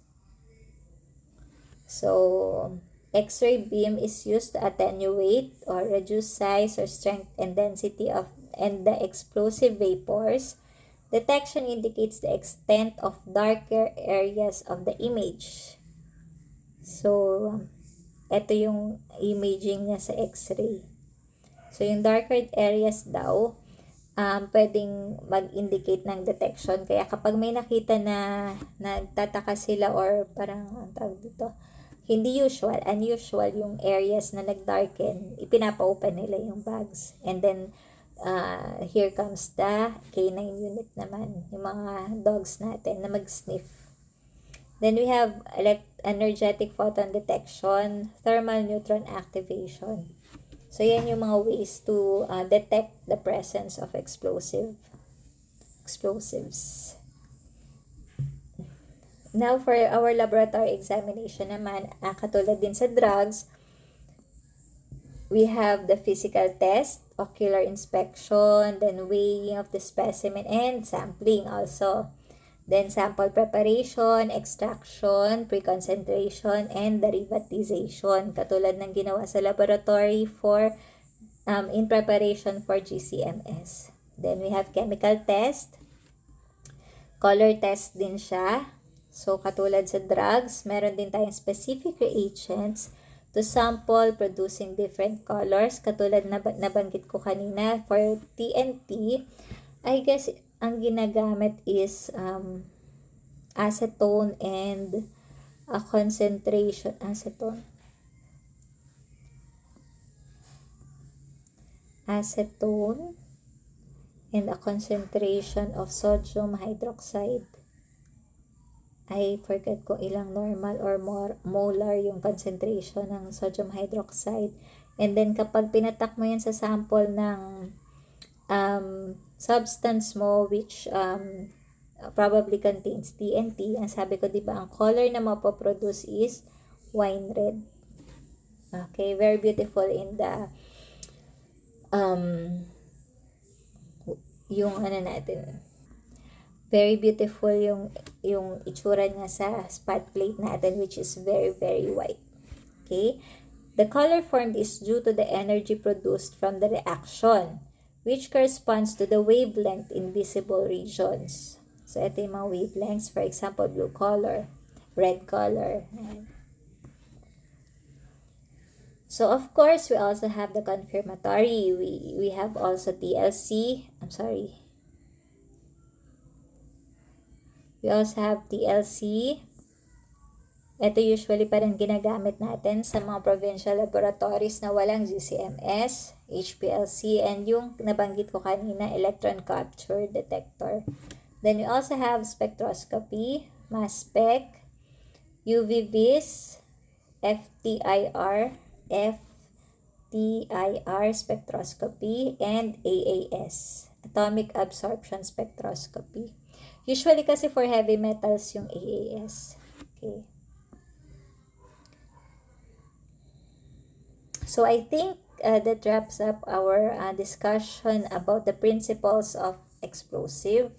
So, X-ray beam is used to attenuate or reduce size or strength and density of the explosive vapors. Detection indicates the extent of darker areas of the image. So, ito yung imaging niya sa X-ray. So, yung darker areas daw, pwedeng mag-indicate ng detection. Kaya kapag may nakita na nagtataka sila or parang, ang tawag dito, hindi unusual yung areas na nag-darken, ipinapa-open nila yung bags. And then, here comes the K9 unit naman, yung mga dogs natin na mag-sniff. Then we have energetic photon detection, thermal neutron activation. So, yan yung mga ways to detect the presence of explosives. Now, for our laboratory examination naman, katulad din sa drugs, we have the physical test, ocular inspection, then weighing of the specimen, and sampling also. Then sample preparation, extraction, pre-concentration, and derivatization. Katulad ng ginawa sa laboratory for in preparation for GCMS. Then we have chemical test. Color test din siya. So katulad sa drugs, meron din tayong specific reagents to sample producing different colors. Katulad na nabanggit ko kanina, for TNT, I guess ang ginagamit is acetone and a concentration acetone and a concentration of sodium hydroxide. I forget kung ilang normal or more molar yung concentration ng sodium hydroxide. And then kapag pinatak mo yan sa sample ng substance mo which probably contains TNT, ang sabi ko, diba, ang color na mapoproduce is wine red. Okay, very beautiful in the yung natin, very beautiful yung itsura niya sa spot plate natin, which is very, very white. Okay? The color formed is due to the energy produced from the reaction, which corresponds to the wavelength in visible regions. So, ito yung mga wavelengths. For example, blue color, red color. So, of course, we also have the confirmatory. We have also TLC. We also have TLC. Ito usually pa rin ginagamit natin sa mga provincial laboratories na walang GCMS, HPLC, and yung nabanggit ko kanina, electron capture detector. Then we also have spectroscopy, mass spec, UV-Vis, FTIR spectroscopy, and AAS, atomic absorption spectroscopy. Usually kasi for heavy metals yung AAS. Okay. So I think that wraps up our discussion about the principles of explosive.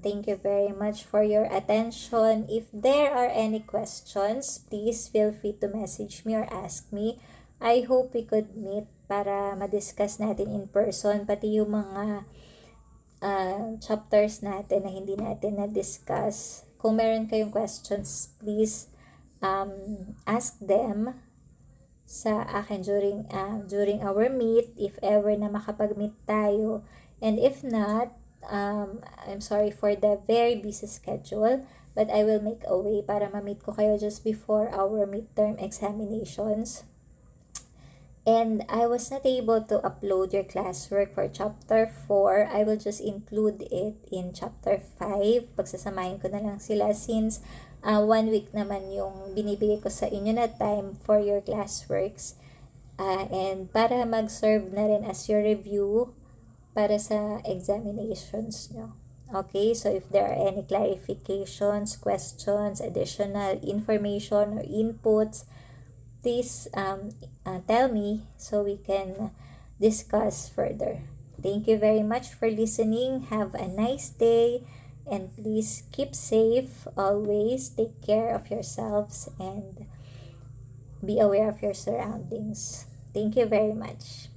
Thank you very much for your attention. If there are any questions, please feel free to message me or ask me. I hope we could meet para ma-discuss natin in person, pati yung mga chapters natin na hindi natin na-discuss. Kung meron kayong questions, please ask them sa akin during our meet, if ever na makapag-meet tayo. And if not, I'm sorry for the very busy schedule, but I will make a way para ma-meet ko kayo just before our midterm examinations. And I was not able to upload your classwork for chapter 4. I will just include it in chapter 5. Pagsasamahin ko na lang sila since 1 week naman yung binibigay ko sa inyo na time for your classworks. And para mag-serve na rin as your review para sa examinations nyo. Okay, so if there are any clarifications, questions, additional information, or inputs, please tell me so we can discuss further. Thank you very much for listening. Have a nice day, and please keep safe always. Take care of yourselves and be aware of your surroundings. Thank you very much.